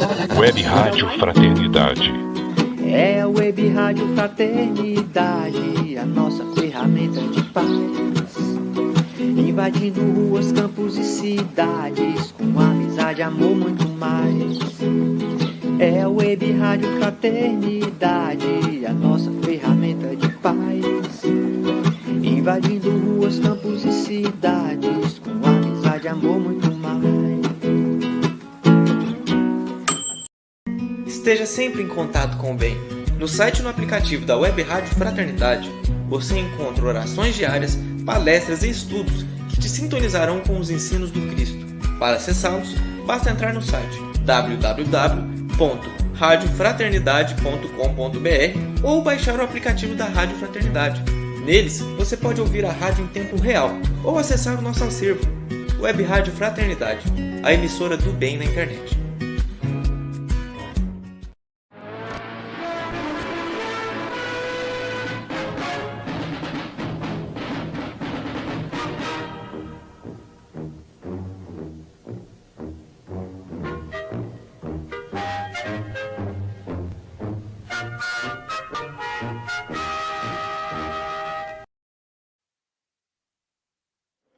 Web Rádio Fraternidade. É a Web Rádio Fraternidade, a nossa ferramenta de paz. Invadindo ruas, campos e cidades, com amizade, amor, muito mais. É a Web Rádio Fraternidade, a nossa ferramenta de paz. Invadindo ruas, campos e cidades, com amizade, amor, muito mais. Esteja sempre em contato com o bem. No site e no aplicativo da Web Rádio Fraternidade, você encontra orações diárias, palestras e estudos que te sintonizarão com os ensinos do Cristo. Para acessá-los, basta entrar no site www.radiofraternidade.com.br ou baixar o aplicativo da Rádio Fraternidade. Neles, você pode ouvir a rádio em tempo real ou acessar o nosso acervo. Web Rádio Fraternidade, a emissora do bem na internet.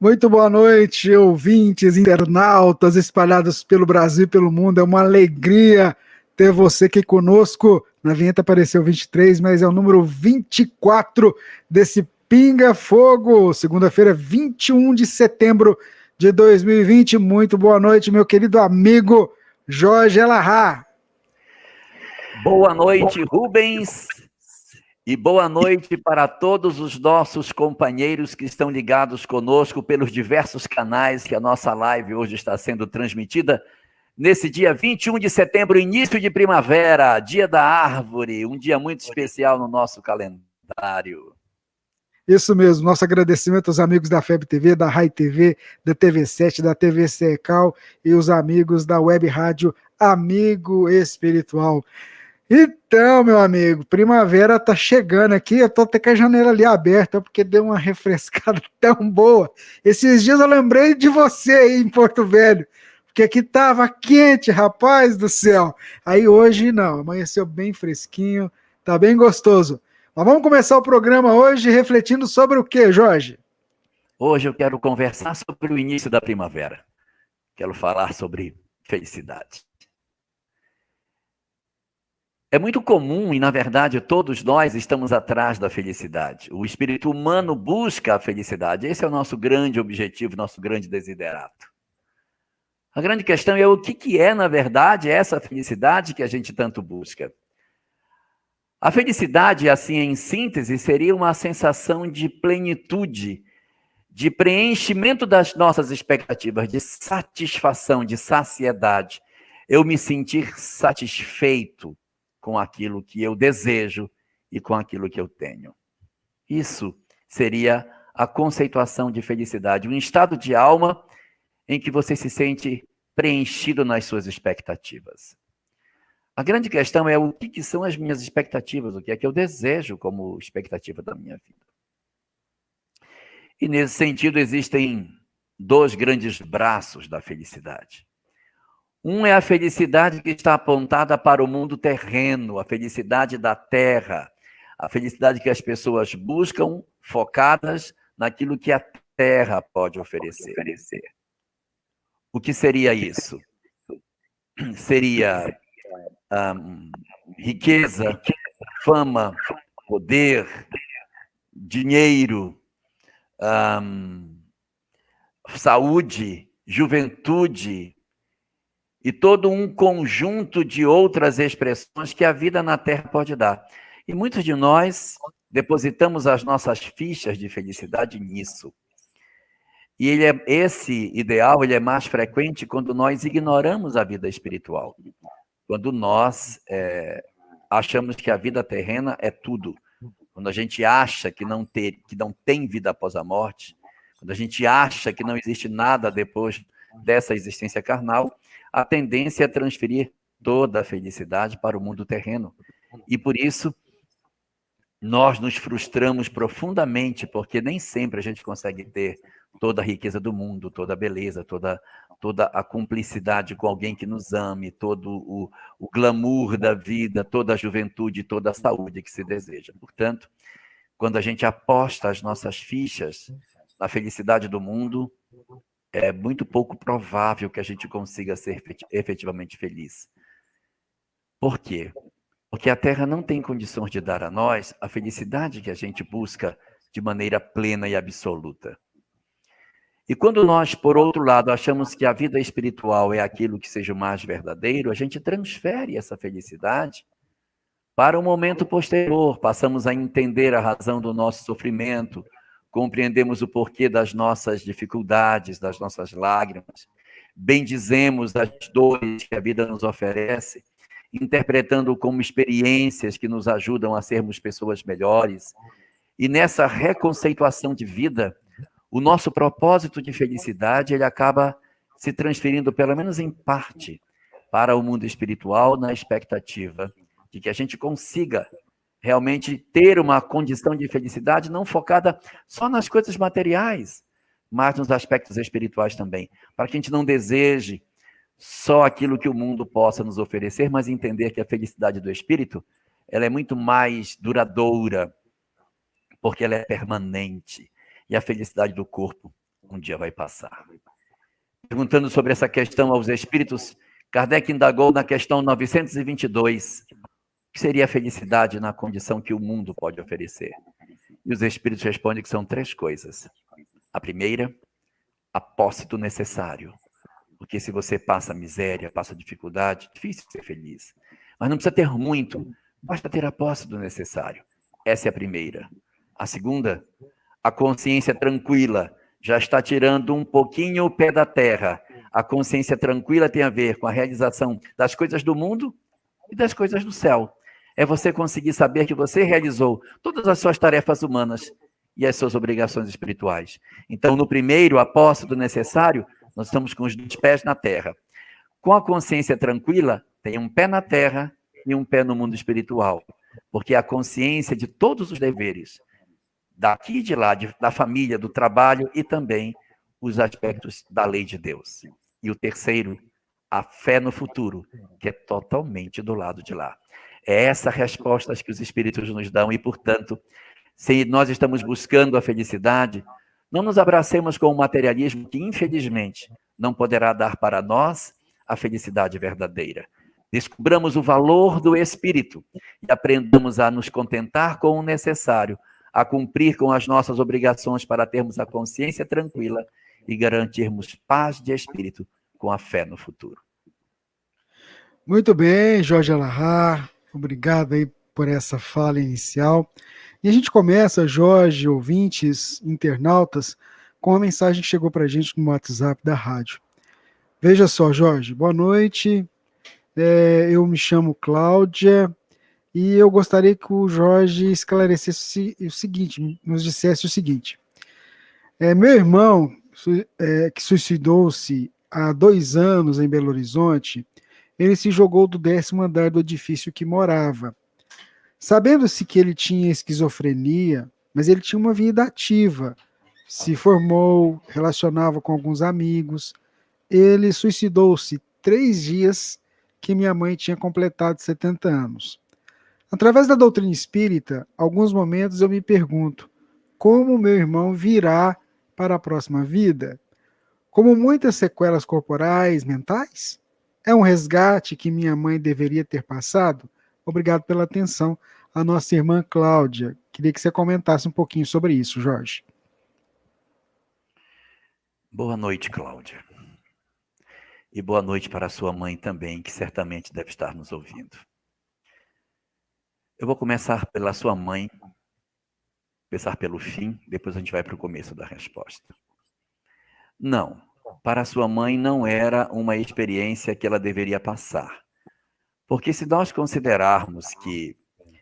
Muito boa noite, ouvintes, internautas espalhados pelo Brasil e pelo mundo. É uma alegria ter você aqui conosco. Na vinheta apareceu 23, mas é o número 24 desse Pinga Fogo. Segunda-feira, 21 de setembro de 2020. Muito boa noite, meu querido amigo Jorge Elahá. Boa noite, Rubens. E boa noite para todos os nossos companheiros que estão ligados conosco pelos diversos canais que a nossa live hoje está sendo transmitida. Nesse dia 21 de setembro, início de primavera, dia da árvore, um dia muito especial no nosso calendário. Isso mesmo, nosso agradecimento aos amigos da FEB TV, da Rai TV, da TV7, da TV Secal e os amigos da Web Rádio Amigo Espiritual. Então, meu amigo, primavera tá chegando aqui, eu tô até com a janela ali aberta, porque deu uma refrescada tão boa. Esses dias eu lembrei de você aí em Porto Velho, porque aqui tava quente, rapaz do céu. Aí hoje não, amanheceu bem fresquinho, tá bem gostoso. Mas vamos começar o programa hoje refletindo sobre o quê, Jorge? Hoje eu quero conversar sobre o início da primavera. Quero falar sobre felicidade. É muito comum, e na verdade todos nós estamos atrás da felicidade. O espírito humano busca a felicidade. Esse é o nosso grande objetivo, nosso grande desiderato. A grande questão é o que é, na verdade, essa felicidade que a gente tanto busca. A felicidade, assim em síntese, seria uma sensação de plenitude, de preenchimento das nossas expectativas, de satisfação, de saciedade. Eu me sentir satisfeito com aquilo que eu desejo e com aquilo que eu tenho. Isso seria a conceituação de felicidade, um estado de alma em que você se sente preenchido nas suas expectativas. A grande questão é o que são as minhas expectativas, o que é que eu desejo como expectativa da minha vida. E nesse sentido existem dois grandes braços da felicidade. Um é a felicidade que está apontada para o mundo terreno, a felicidade da terra, a felicidade que as pessoas buscam focadas naquilo que a terra pode oferecer. O que seria isso? Seria riqueza, fama, poder, dinheiro, saúde, juventude, e todo um conjunto de outras expressões que a vida na Terra pode dar. E muitos de nós depositamos as nossas fichas de felicidade nisso. E esse ideal ele é mais frequente quando nós ignoramos a vida espiritual. Quando nós achamos que a vida terrena é tudo. Quando a gente acha que não tem vida após a morte. Quando a gente acha que não existe nada depois dessa existência carnal, a tendência é transferir toda a felicidade para o mundo terreno. E por isso, nós nos frustramos profundamente, porque nem sempre a gente consegue ter toda a riqueza do mundo, toda a beleza, toda toda a cumplicidade com alguém que nos ame, todo o glamour da vida, toda a juventude, toda a saúde que se deseja. Portanto, quando a gente aposta as nossas fichas na felicidade do mundo, é muito pouco provável que a gente consiga ser efetivamente feliz. Por quê? Porque a Terra não tem condições de dar a nós a felicidade que a gente busca de maneira plena e absoluta. E quando nós, por outro lado, achamos que a vida espiritual é aquilo que seja o mais verdadeiro, a gente transfere essa felicidade para um momento posterior. Passamos a entender a razão do nosso sofrimento, compreendemos o porquê das nossas dificuldades, das nossas lágrimas, bendizemos as dores que a vida nos oferece, interpretando como experiências que nos ajudam a sermos pessoas melhores. E nessa reconceituação de vida, o nosso propósito de felicidade, ele acaba se transferindo, pelo menos em parte, para o mundo espiritual, na expectativa de que a gente consiga realmente ter uma condição de felicidade não focada só nas coisas materiais, mas nos aspectos espirituais também, para que a gente não deseje só aquilo que o mundo possa nos oferecer, mas entender que a felicidade do espírito, ela é muito mais duradoura, porque ela é permanente, e a felicidade do corpo um dia vai passar. Perguntando sobre essa questão aos espíritos, Kardec indagou na questão 922, o que seria a felicidade na condição que o mundo pode oferecer? E os espíritos respondem que são 3 coisas. A primeira, a posse do necessário. Porque se você passa miséria, passa dificuldade, é difícil ser feliz. Mas não precisa ter muito, basta ter a posse do necessário. Essa é a primeira. A segunda, a consciência tranquila. Já está tirando um pouquinho o pé da terra. A consciência tranquila tem a ver com a realização das coisas do mundo e das coisas do céu. É você conseguir saber que você realizou todas as suas tarefas humanas e as suas obrigações espirituais. Então, no primeiro, a posse do necessário, nós estamos com os 2 pés na terra. Com a consciência tranquila, tem um pé na terra e um pé no mundo espiritual. Porque a consciência de todos os deveres, daqui e de lá, da família, do trabalho e também os aspectos da lei de Deus. E o terceiro, a fé no futuro, que é totalmente do lado de lá. É essa resposta que os espíritos nos dão e, portanto, se nós estamos buscando a felicidade, não nos abracemos com o materialismo que, infelizmente, não poderá dar para nós a felicidade verdadeira. Descobramos o valor do espírito e aprendamos a nos contentar com o necessário, a cumprir com as nossas obrigações para termos a consciência tranquila e garantirmos paz de espírito com a fé no futuro. Muito bem, Jorge Alahá, obrigado aí por essa fala inicial. E a gente começa, Jorge, ouvintes, internautas, com uma mensagem que chegou para a gente no WhatsApp da rádio. Veja só, Jorge, boa noite, eu me chamo Cláudia e eu gostaria que o Jorge esclarecesse o seguinte, nos dissesse o seguinte. Meu irmão, que suicidou-se há 2 anos em Belo Horizonte, ele se jogou do 10º andar do edifício que morava. Sabendo-se que ele tinha esquizofrenia, mas ele tinha uma vida ativa, se formou, relacionava com alguns amigos. Ele suicidou-se 3 dias que minha mãe tinha completado 70 anos. Através da doutrina espírita, alguns momentos eu me pergunto como meu irmão virá para a próxima vida? Como muitas sequelas corporais, mentais? É um resgate que minha mãe deveria ter passado? Obrigado pela atenção, a nossa irmã Cláudia. Queria que você comentasse um pouquinho sobre isso, Jorge. Boa noite, Cláudia. E boa noite para a sua mãe também, que certamente deve estar nos ouvindo. Eu vou começar pela sua mãe, começar pelo fim, depois a gente vai para o começo da resposta. Não, para a sua mãe não era uma experiência que ela deveria passar. Porque se nós considerarmos que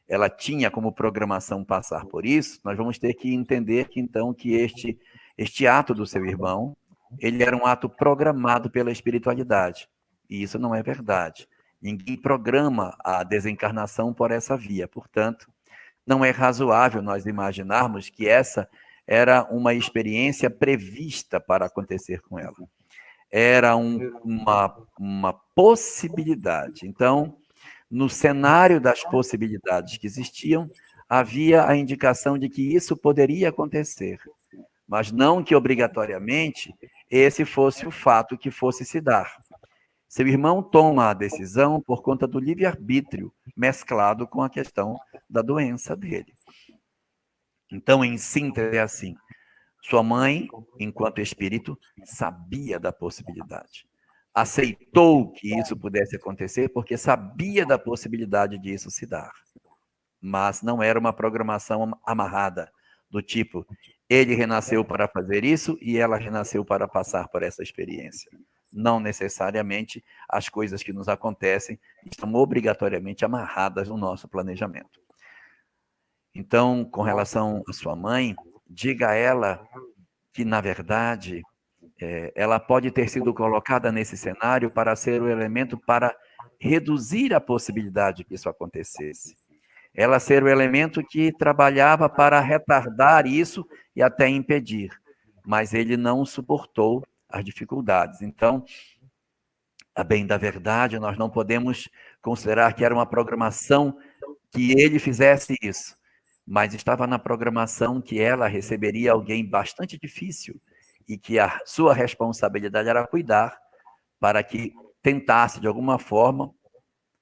ela tinha como programação passar por isso, nós vamos ter que entender que então que este ato do seu irmão, ele era um ato programado pela espiritualidade. E isso não é verdade. Ninguém programa a desencarnação por essa via. Portanto, não é razoável nós imaginarmos que essa era uma experiência prevista para acontecer com ela. era uma possibilidade. Então, no cenário das possibilidades que existiam, havia a indicação de que isso poderia acontecer, mas não que obrigatoriamente esse fosse o fato que fosse se dar. Seu irmão toma a decisão por conta do livre-arbítrio, mesclado com a questão da doença dele. Então, em síntese, é assim: sua mãe, enquanto espírito, sabia da possibilidade. Aceitou que isso pudesse acontecer porque sabia da possibilidade disso se dar. Mas não era uma programação amarrada, do tipo, ele renasceu para fazer isso e ela renasceu para passar por essa experiência. Não necessariamente as coisas que nos acontecem estão obrigatoriamente amarradas no nosso planejamento. Então, com relação à sua mãe, diga a ela que, na verdade, ela pode ter sido colocada nesse cenário para ser o elemento para reduzir a possibilidade que isso acontecesse. Ela ser o elemento que trabalhava para retardar isso e até impedir, mas ele não suportou as dificuldades. Então, a bem da verdade, nós não podemos considerar que era uma programação que ele fizesse isso, mas estava na programação que ela receberia alguém bastante difícil e que a sua responsabilidade era cuidar para que tentasse, de alguma forma,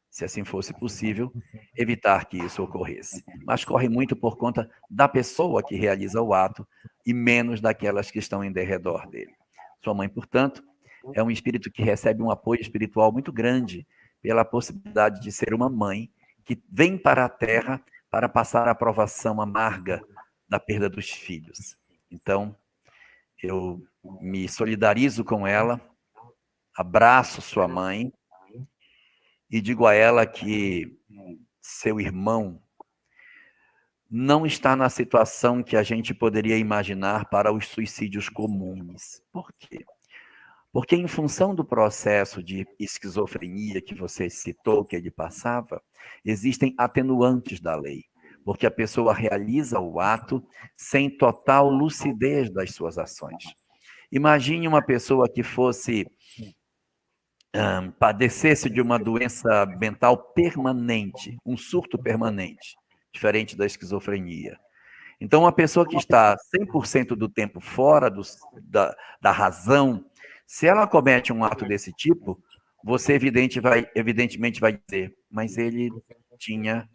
se assim fosse possível, evitar que isso ocorresse. Mas corre muito por conta da pessoa que realiza o ato e menos daquelas que estão em derredor dele. Sua mãe, portanto, é um espírito que recebe um apoio espiritual muito grande pela possibilidade de ser uma mãe que vem para a Terra para passar a provação amarga da perda dos filhos. Então, eu me solidarizo com ela, abraço sua mãe e digo a ela que seu irmão não está na situação que a gente poderia imaginar para os suicídios comuns. Por quê? Porque em função do processo de esquizofrenia que você citou, que ele passava, existem atenuantes da lei, porque a pessoa realiza o ato sem total lucidez das suas ações. Imagine uma pessoa que padecesse de uma doença mental permanente, um surto permanente, diferente da esquizofrenia. Então, uma pessoa que está 100% do tempo fora da razão, se ela comete um ato desse tipo, você evidentemente vai dizer, mas ele tinha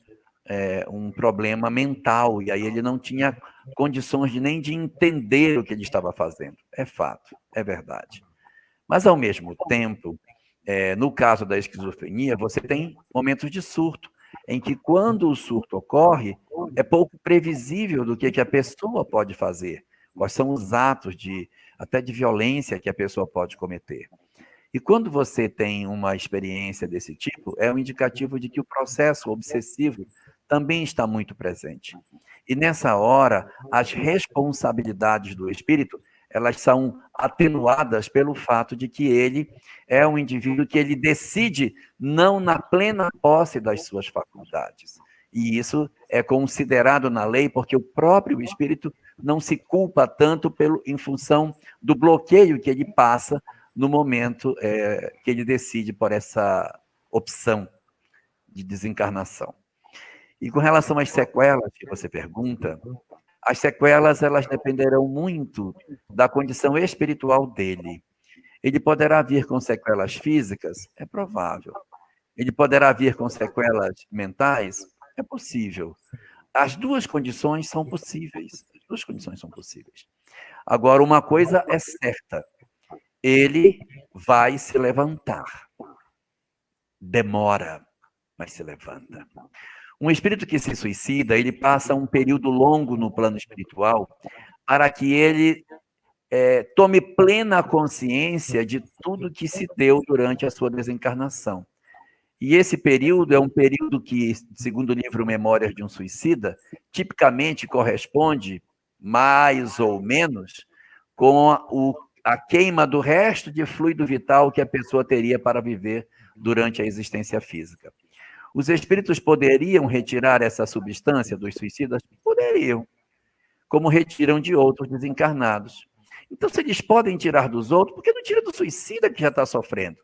um problema mental, e aí ele não tinha condições nem de entender o que ele estava fazendo. É fato, é verdade. Mas, ao mesmo tempo, no caso da esquizofrenia, você tem momentos de surto, em que quando o surto ocorre, é pouco previsível do que a pessoa pode fazer, quais são os atos até de violência que a pessoa pode cometer. E quando você tem uma experiência desse tipo, é um indicativo de que o processo obsessivo também está muito presente. E nessa hora, as responsabilidades do espírito, elas são atenuadas pelo fato de que ele é um indivíduo que ele decide não na plena posse das suas faculdades. E isso é considerado na lei porque o próprio espírito não se culpa tanto em função do bloqueio que ele passa no momento que ele decide por essa opção de desencarnação. E com relação às sequelas que você pergunta, as sequelas elas dependerão muito da condição espiritual dele. Ele poderá vir com sequelas físicas? É provável. Ele poderá vir com sequelas mentais? É possível. As duas condições são possíveis. As duas condições são possíveis. Agora, uma coisa é certa. Ele vai se levantar. Demora, mas se levanta. Um espírito que se suicida, ele passa um período longo no plano espiritual para que ele tome plena consciência de tudo que se deu durante a sua desencarnação. E esse período é um período que, segundo o livro Memórias de um Suicida, tipicamente corresponde, mais ou menos, com a queima do resto de fluido vital que a pessoa teria para viver durante a existência física. Os espíritos poderiam retirar essa substância dos suicidas? Poderiam, como retiram de outros desencarnados. Então, se eles podem tirar dos outros, por que não tira do suicida que já está sofrendo?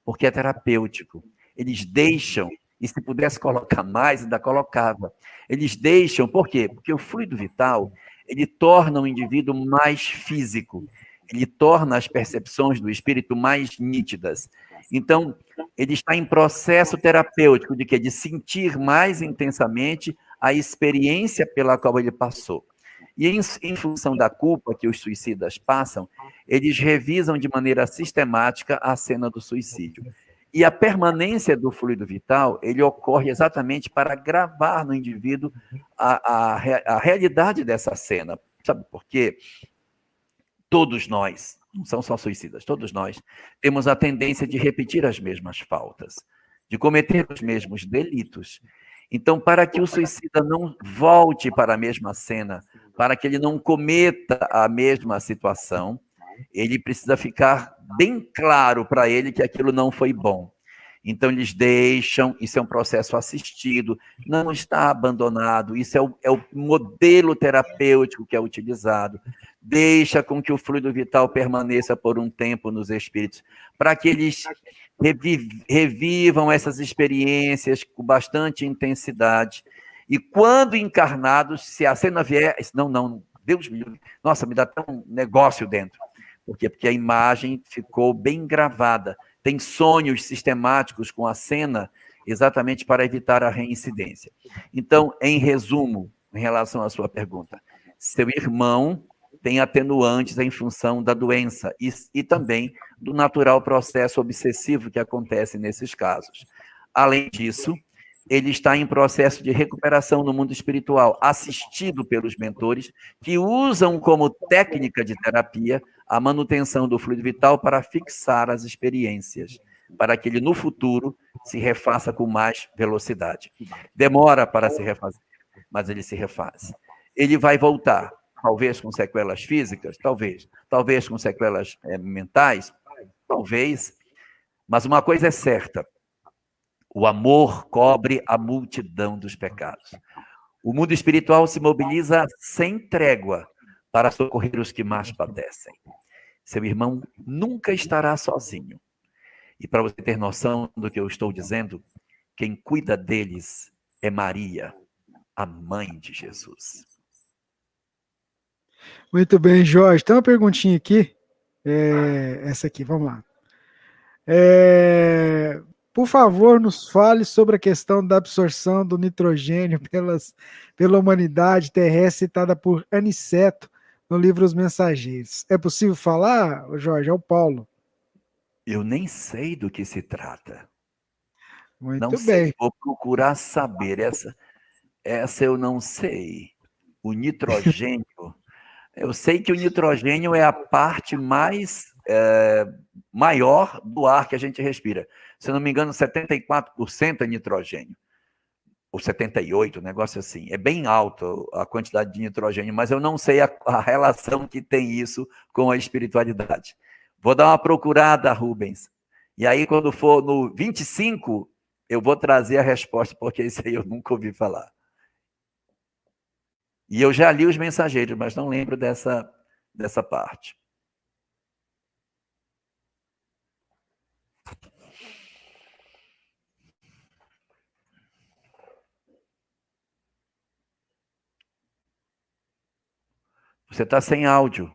Porque é terapêutico. Eles deixam, e se pudesse colocar mais, ainda colocava. Eles deixam, por quê? Porque o fluido vital, ele torna o indivíduo mais físico, ele torna as percepções do espírito mais nítidas. Então, ele está em processo terapêutico de quê? De sentir mais intensamente a experiência pela qual ele passou. E em função da culpa que os suicidas passam, eles revisam de maneira sistemática a cena do suicídio. E a permanência do fluido vital, ele ocorre exatamente para gravar no indivíduo a realidade dessa cena. Sabe por quê? Todos nós, não são só suicidas, todos nós temos a tendência de repetir as mesmas faltas, de cometer os mesmos delitos. Então, para que o suicida não volte para a mesma cena, para que ele não cometa a mesma situação, ele precisa ficar bem claro para ele que aquilo não foi bom. Então, eles deixam, isso é um processo assistido, não está abandonado, isso é o modelo terapêutico que é utilizado. Deixa com que o fluido vital permaneça por um tempo nos espíritos, para que eles revivam essas experiências com bastante intensidade. E quando encarnados, se a cena vier, não, Deus me livre, nossa, me dá até um negócio dentro. Por quê? Porque a imagem ficou bem gravada. Tem sonhos sistemáticos com a cena, exatamente para evitar a reincidência. Então, em resumo, em relação à sua pergunta, seu irmão tem atenuantes em função da doença e também do natural processo obsessivo que acontece nesses casos. Além disso, ele está em processo de recuperação no mundo espiritual, assistido pelos mentores, que usam como técnica de terapia a manutenção do fluido vital para fixar as experiências, para que ele, no futuro, se refaça com mais velocidade. Demora para se refazer, mas ele se refaz. Ele vai voltar, talvez com sequelas físicas, talvez com sequelas mentais, talvez, mas uma coisa é certa, o amor cobre a multidão dos pecados. O mundo espiritual se mobiliza sem trégua para socorrer os que mais padecem. Seu irmão nunca estará sozinho. E para você ter noção do que eu estou dizendo, quem cuida deles é Maria, a mãe de Jesus. Muito bem, Jorge. Tem uma perguntinha aqui. Essa aqui, vamos lá. Por favor, nos fale sobre a questão da absorção do nitrogênio pela humanidade terrestre citada por Aniceto no livro Os Mensageiros. É possível falar, Jorge? É o Paulo. Eu nem sei do que se trata. Muito não bem. Sei, vou procurar saber. Essa eu não sei. O nitrogênio... Eu sei que o nitrogênio é a parte mais maior do ar que a gente respira. Se não me engano, 74% é nitrogênio. Ou 78%, um negócio assim. É bem alto a quantidade de nitrogênio, mas eu não sei a relação que tem isso com a espiritualidade. Vou dar uma procurada, Rubens. E aí, quando for no 25, eu vou trazer a resposta, porque isso aí eu nunca ouvi falar. E eu já li Os Mensageiros, mas não lembro dessa parte. Você está sem áudio.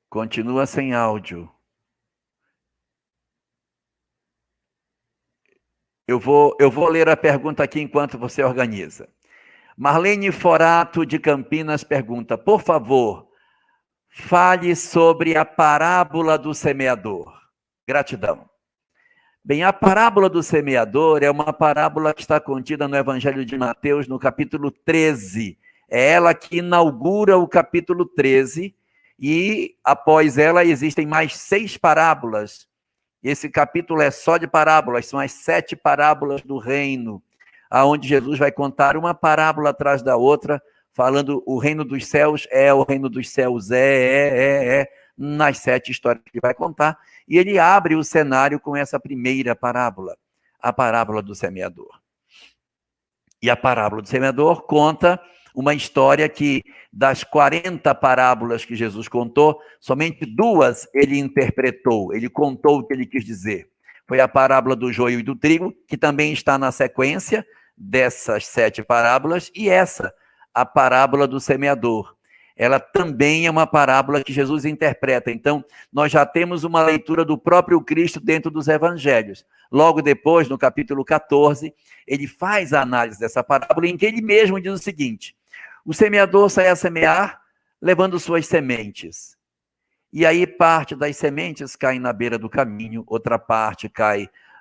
Continua sem áudio. Eu vou ler a pergunta aqui enquanto você organiza. Marlene Forato, de Campinas, pergunta: por favor, fale sobre a parábola do semeador. Gratidão. Bem, a parábola do semeador é uma parábola que está contida no Evangelho de Mateus, no capítulo 13. É ela que inaugura o capítulo 13, e após ela existem mais 6 parábolas. Esse capítulo é só de parábolas, são as 7 parábolas do reino, aonde Jesus vai contar uma parábola atrás da outra, falando o reino dos céus o reino dos céus nas 7 histórias que ele vai contar, e ele abre o cenário com essa primeira parábola, a parábola do semeador. E a parábola do semeador conta uma história que, das 40 parábolas que Jesus contou, somente 2 ele interpretou, ele contou o que ele quis dizer. Foi a parábola do joio e do trigo, que também está na sequência dessas 7 parábolas, e essa, a parábola do semeador. Ela também é uma parábola que Jesus interpreta. Então, nós já temos uma leitura do próprio Cristo dentro dos evangelhos. Logo depois, no capítulo 14, ele faz a análise dessa parábola, em que ele mesmo diz o seguinte: o semeador sai a semear, levando suas sementes. E aí parte das sementes cai na beira do caminho, outra parte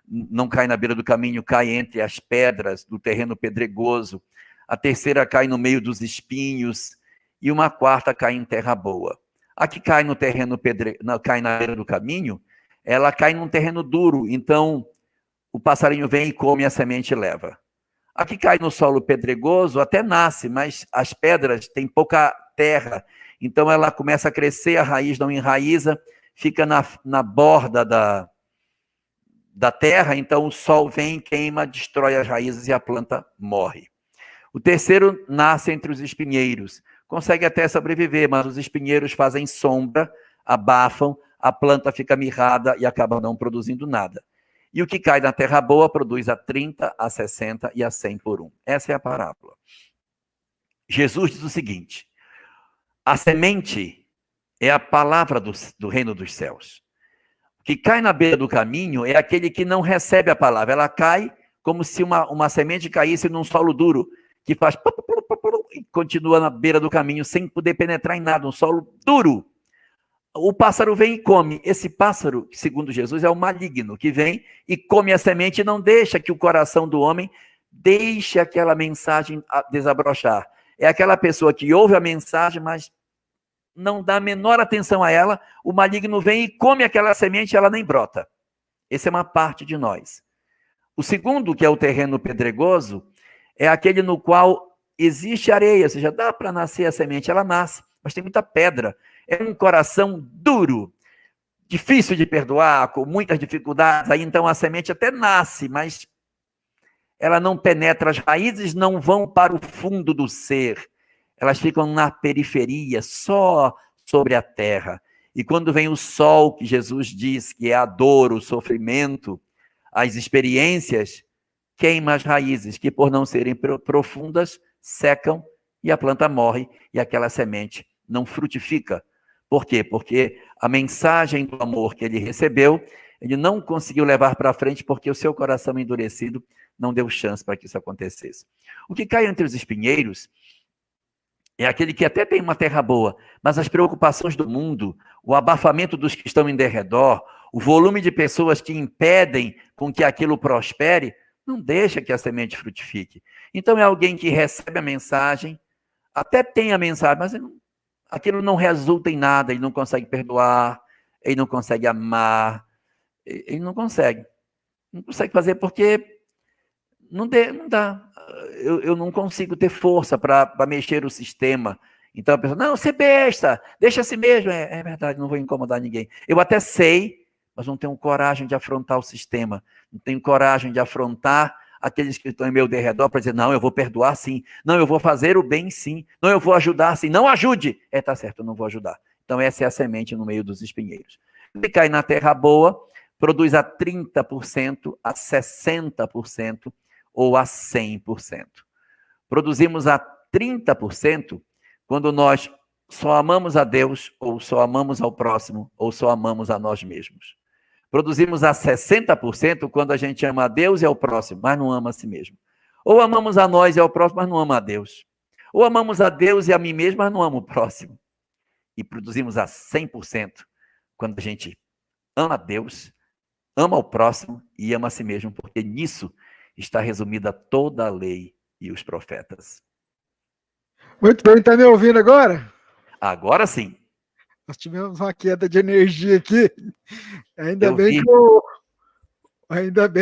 não cai na beira do caminho, cai entre as pedras do terreno pedregoso, a terceira cai no meio dos espinhos, e uma quarta cai em terra boa. A que cai no terreno cai na beira do caminho, ela cai num terreno duro, então o passarinho vem e come a semente e leva. A que cai no solo pedregoso até nasce, mas as pedras têm pouca terra, então ela começa a crescer, a raiz não enraiza, fica na borda da terra, então o sol vem, queima, destrói as raízes e a planta morre. O terceiro nasce entre os espinheiros, consegue até sobreviver, mas os espinheiros fazem sombra, abafam, a planta fica mirrada e acaba não produzindo nada. E o que cai na terra boa produz a 30, a 60 e a 100 por 1. Essa é a parábola. Jesus diz o seguinte: a semente é a palavra do reino dos céus. O que cai na beira do caminho é aquele que não recebe a palavra. Ela cai como se uma semente caísse num solo duro, que faz e continua na beira do caminho sem poder penetrar em nada, um solo duro. O pássaro vem e come. Esse pássaro, segundo Jesus, é o maligno, que vem e come a semente e não deixa que o coração do homem deixe aquela mensagem desabrochar. É aquela pessoa que ouve a mensagem, mas não dá a menor atenção a ela, o maligno vem e come aquela semente e ela nem brota. Essa é uma parte de nós. O segundo, que é o terreno pedregoso, é aquele no qual existe areia, ou seja, dá para nascer a semente, ela nasce, mas tem muita pedra. É um coração duro, difícil de perdoar, com muitas dificuldades. Aí então a semente até nasce, mas ela não penetra, as raízes não vão para o fundo do ser. Elas ficam na periferia, só sobre a terra. E quando vem o sol, que Jesus diz que é a dor, o sofrimento, as experiências, queima as raízes, que por não serem profundas, secam e a planta morre e aquela semente não frutifica. Por quê? Porque a mensagem do amor que ele recebeu, ele não conseguiu levar para frente porque o seu coração endurecido não deu chance para que isso acontecesse. O que cai entre os espinheiros é aquele que até tem uma terra boa, mas as preocupações do mundo, o abafamento dos que estão em derredor, o volume de pessoas que impedem com que aquilo prospere, não deixa que a semente frutifique. Então é alguém que recebe a mensagem, até tem a mensagem, mas aquilo não resulta em nada, ele não consegue perdoar, ele não consegue amar, ele não consegue. Não consegue fazer porque não dá. Eu não consigo ter força para mexer o sistema. Então a pessoa, não, você é besta, deixa assim mesmo. É verdade, não vou incomodar ninguém. Eu até sei, mas não tenho coragem de afrontar o sistema. Não tenho coragem de afrontar aqueles que estão em meu derredor para dizer, não, eu vou perdoar sim. Não, eu vou fazer o bem sim. Não, eu vou ajudar sim. Não ajude. Tá certo, eu não vou ajudar. Então essa é a semente no meio dos espinheiros. Se cai na terra boa, produz a 30%, a 60% ou a 100%. Produzimos a 30% quando nós só amamos a Deus, ou só amamos ao próximo, ou só amamos a nós mesmos. Produzimos a 60% quando a gente ama a Deus e ao próximo, mas não ama a si mesmo. Ou amamos a nós e ao próximo, mas não ama a Deus. Ou amamos a Deus e a mim mesmo, mas não ama o próximo. E produzimos a 100% quando a gente ama a Deus, ama o próximo e ama a si mesmo, porque nisso está resumida toda a lei e os profetas. Muito bem, está me ouvindo agora? Agora sim. Nós tivemos uma queda de energia aqui. Ainda bem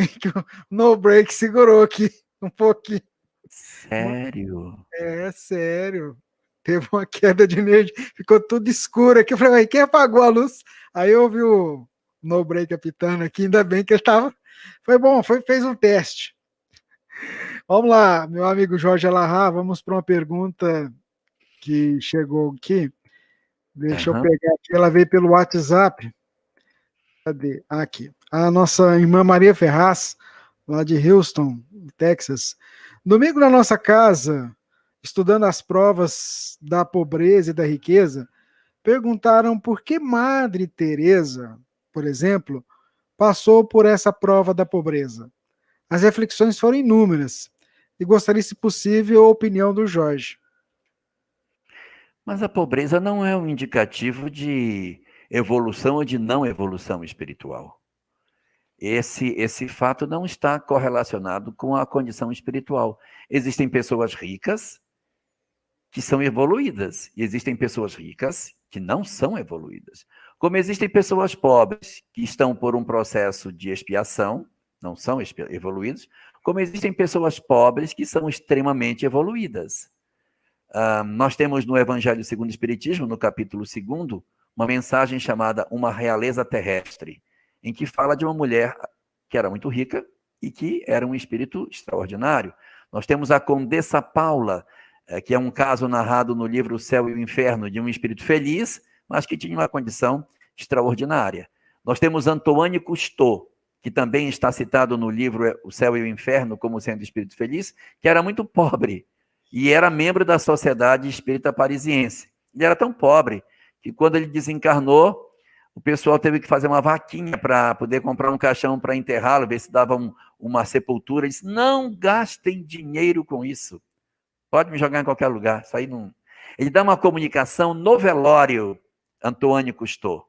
que o No Break segurou aqui um pouquinho. Sério? Sério. Teve uma queda de energia, ficou tudo escuro aqui. Eu falei, quem apagou a luz? Aí eu ouvi o No Break apitando aqui, ainda bem que ele estava. Foi bom, fez um teste. Vamos lá, meu amigo Jorge Alahá, vamos para uma pergunta que chegou aqui. Deixa eu pegar aqui, ela veio pelo WhatsApp. Cadê? Aqui. A nossa irmã Maria Ferraz, lá de Houston, Texas. Domingo na nossa casa, estudando as provas da pobreza e da riqueza, perguntaram por que Madre Teresa, por exemplo, passou por essa prova da pobreza. As reflexões foram inúmeras e gostaria, se possível, a opinião do Jorge. Mas a pobreza não é um indicativo de evolução ou de não evolução espiritual. Esse fato não está correlacionado com a condição espiritual. Existem pessoas ricas que são evoluídas, e existem pessoas ricas que não são evoluídas. Como existem pessoas pobres que estão por um processo de expiação, não são evoluídos, como existem pessoas pobres que são extremamente evoluídas. Nós temos no Evangelho segundo o Espiritismo, no capítulo 2º, uma mensagem chamada Uma Realeza Terrestre, em que fala de uma mulher que era muito rica e que era um espírito extraordinário. Nós temos a Condessa Paula, que é um caso narrado no livro O Céu e o Inferno, de um espírito feliz, mas que tinha uma condição extraordinária. Nós temos Antoine Cousteau, que também está citado no livro O Céu e o Inferno como sendo espírito feliz, que era muito pobre e era membro da Sociedade Espírita Parisiense. Ele era tão pobre que quando ele desencarnou, o pessoal teve que fazer uma vaquinha para poder comprar um caixão para enterrá-lo, ver se dava uma sepultura. Ele disse, não gastem dinheiro com isso. Pode me jogar em qualquer lugar. Isso aí não... Ele dá uma comunicação no velório, Antoine Cousteau.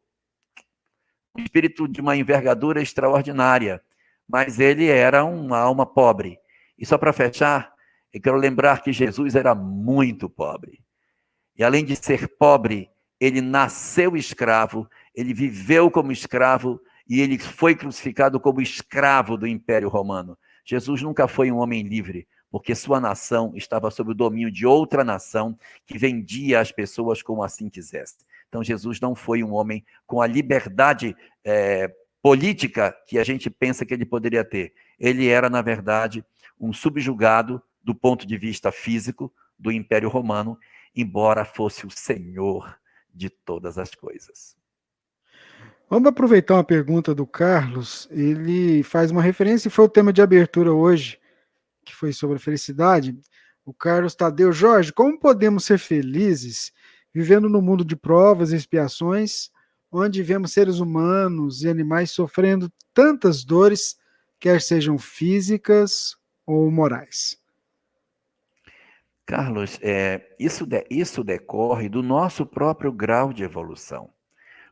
Um espírito de uma envergadura extraordinária, mas ele era uma alma pobre. E só para fechar, eu quero lembrar que Jesus era muito pobre. E além de ser pobre, ele nasceu escravo, ele viveu como escravo e ele foi crucificado como escravo do Império Romano. Jesus nunca foi um homem livre, porque sua nação estava sob o domínio de outra nação que vendia as pessoas como assim quisesse. Então, Jesus não foi um homem com a liberdade política que a gente pensa que ele poderia ter. Ele era, na verdade, um subjugado do ponto de vista físico do Império Romano, embora fosse o senhor de todas as coisas. Vamos aproveitar uma pergunta do Carlos. Ele faz uma referência, e foi o tema de abertura hoje, que foi sobre a felicidade. O Carlos Tadeu, Jorge, como podemos ser felizes vivendo no mundo de provas e expiações, onde vemos seres humanos e animais sofrendo tantas dores, quer sejam físicas ou morais? Carlos, isso decorre do nosso próprio grau de evolução.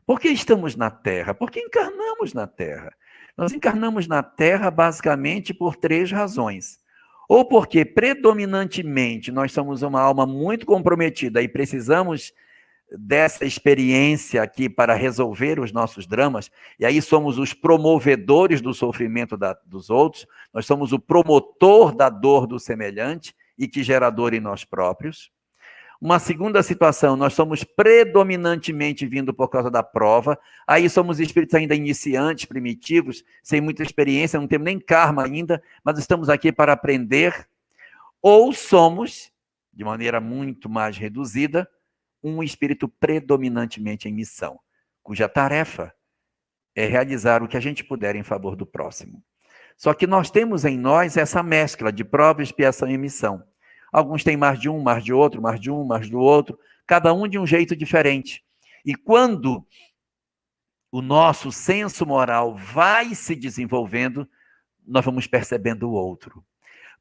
Por que estamos na Terra? Por que encarnamos na Terra? Nós encarnamos na Terra basicamente por 3 razões. Ou porque predominantemente nós somos uma alma muito comprometida e precisamos dessa experiência aqui para resolver os nossos dramas, e aí somos os promovedores do sofrimento dos outros, nós somos o promotor da dor do semelhante e que gera dor em nós próprios. Uma segunda situação, nós somos predominantemente vindo por causa da prova, aí somos espíritos ainda iniciantes, primitivos, sem muita experiência, não temos nem karma ainda, mas estamos aqui para aprender. Ou somos, de maneira muito mais reduzida, um espírito predominantemente em missão, cuja tarefa é realizar o que a gente puder em favor do próximo. Só que nós temos em nós essa mescla de prova, expiação e missão. Alguns têm mais de um, mais de outro, mais de um, mais do outro, cada um de um jeito diferente. E quando o nosso senso moral vai se desenvolvendo, nós vamos percebendo o outro.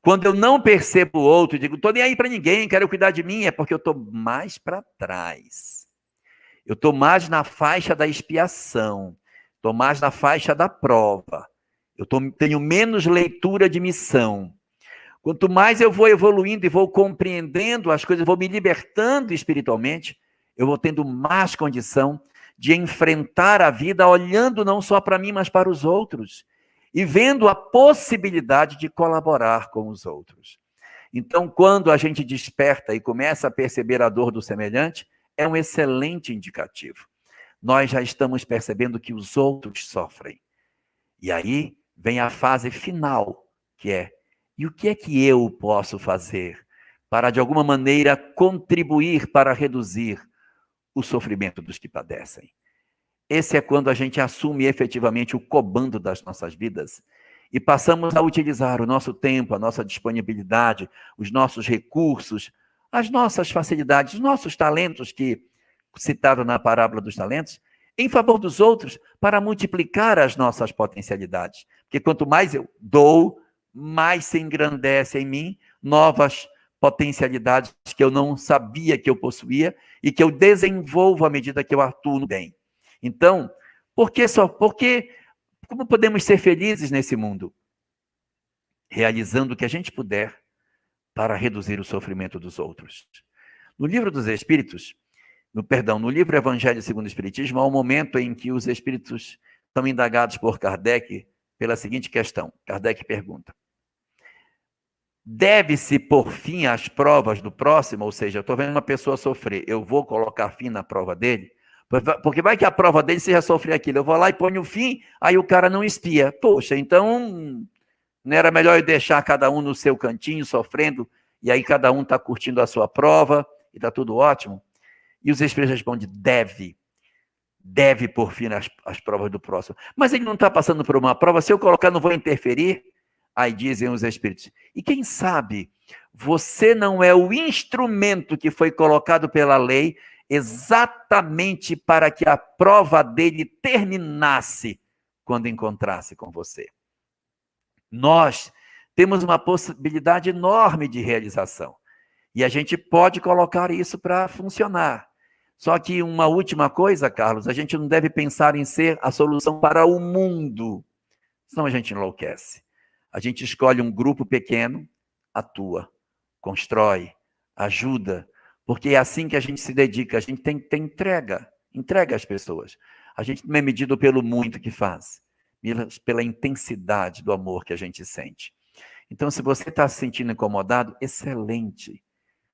Quando eu não percebo o outro, digo, estou nem aí para ninguém, quero cuidar de mim, é porque eu estou mais para trás. Eu estou mais na faixa da expiação, estou mais na faixa da prova. Eu tenho menos leitura de missão. Quanto mais eu vou evoluindo e vou compreendendo as coisas, vou me libertando espiritualmente, eu vou tendo mais condição de enfrentar a vida olhando não só para mim, mas para os outros. E vendo a possibilidade de colaborar com os outros. Então, quando a gente desperta e começa a perceber a dor do semelhante, é um excelente indicativo. Nós já estamos percebendo que os outros sofrem. E aí vem a fase final, que é E o que é que eu posso fazer para, de alguma maneira, contribuir para reduzir o sofrimento dos que padecem? Esse é quando a gente assume efetivamente o comando das nossas vidas e passamos a utilizar o nosso tempo, a nossa disponibilidade, os nossos recursos, as nossas facilidades, os nossos talentos, que citado na parábola dos talentos, em favor dos outros, para multiplicar as nossas potencialidades. Porque quanto mais eu dou, mais se engrandece em mim novas potencialidades que eu não sabia que eu possuía e que eu desenvolvo à medida que eu atuo no bem. Então, como podemos ser felizes nesse mundo? Realizando o que a gente puder para reduzir o sofrimento dos outros. No Livro dos Espíritos, no livro Evangelho segundo o Espiritismo, há um momento em que os espíritos são indagados por Kardec pela seguinte questão. Kardec pergunta: deve-se pôr fim às provas do próximo? Ou seja, eu estou vendo uma pessoa sofrer, eu vou colocar fim na prova dele? Porque vai que a prova dele seja sofrer aquilo. Eu vou lá e ponho fim, aí o cara não espia. Poxa, então não era melhor eu deixar cada um no seu cantinho sofrendo, e aí cada um está curtindo a sua prova e está tudo ótimo? E os espíritos respondem: deve pôr fim às provas do próximo. Mas ele não está passando por uma prova, se eu colocar não vou interferir? Aí dizem os espíritos: e quem sabe você não é o instrumento que foi colocado pela lei exatamente para que a prova dele terminasse quando encontrasse com você. Nós temos uma possibilidade enorme de realização e a gente pode colocar isso para funcionar. Só que uma última coisa, Carlos, a gente não deve pensar em ser a solução para o mundo, senão a gente enlouquece. A gente escolhe um grupo pequeno, atua, constrói, ajuda, porque é assim que a gente se dedica, a gente tem que ter entrega às pessoas. A gente não é medido pelo muito que faz, mas pela intensidade do amor que a gente sente. Então, se você está se sentindo incomodado, excelente.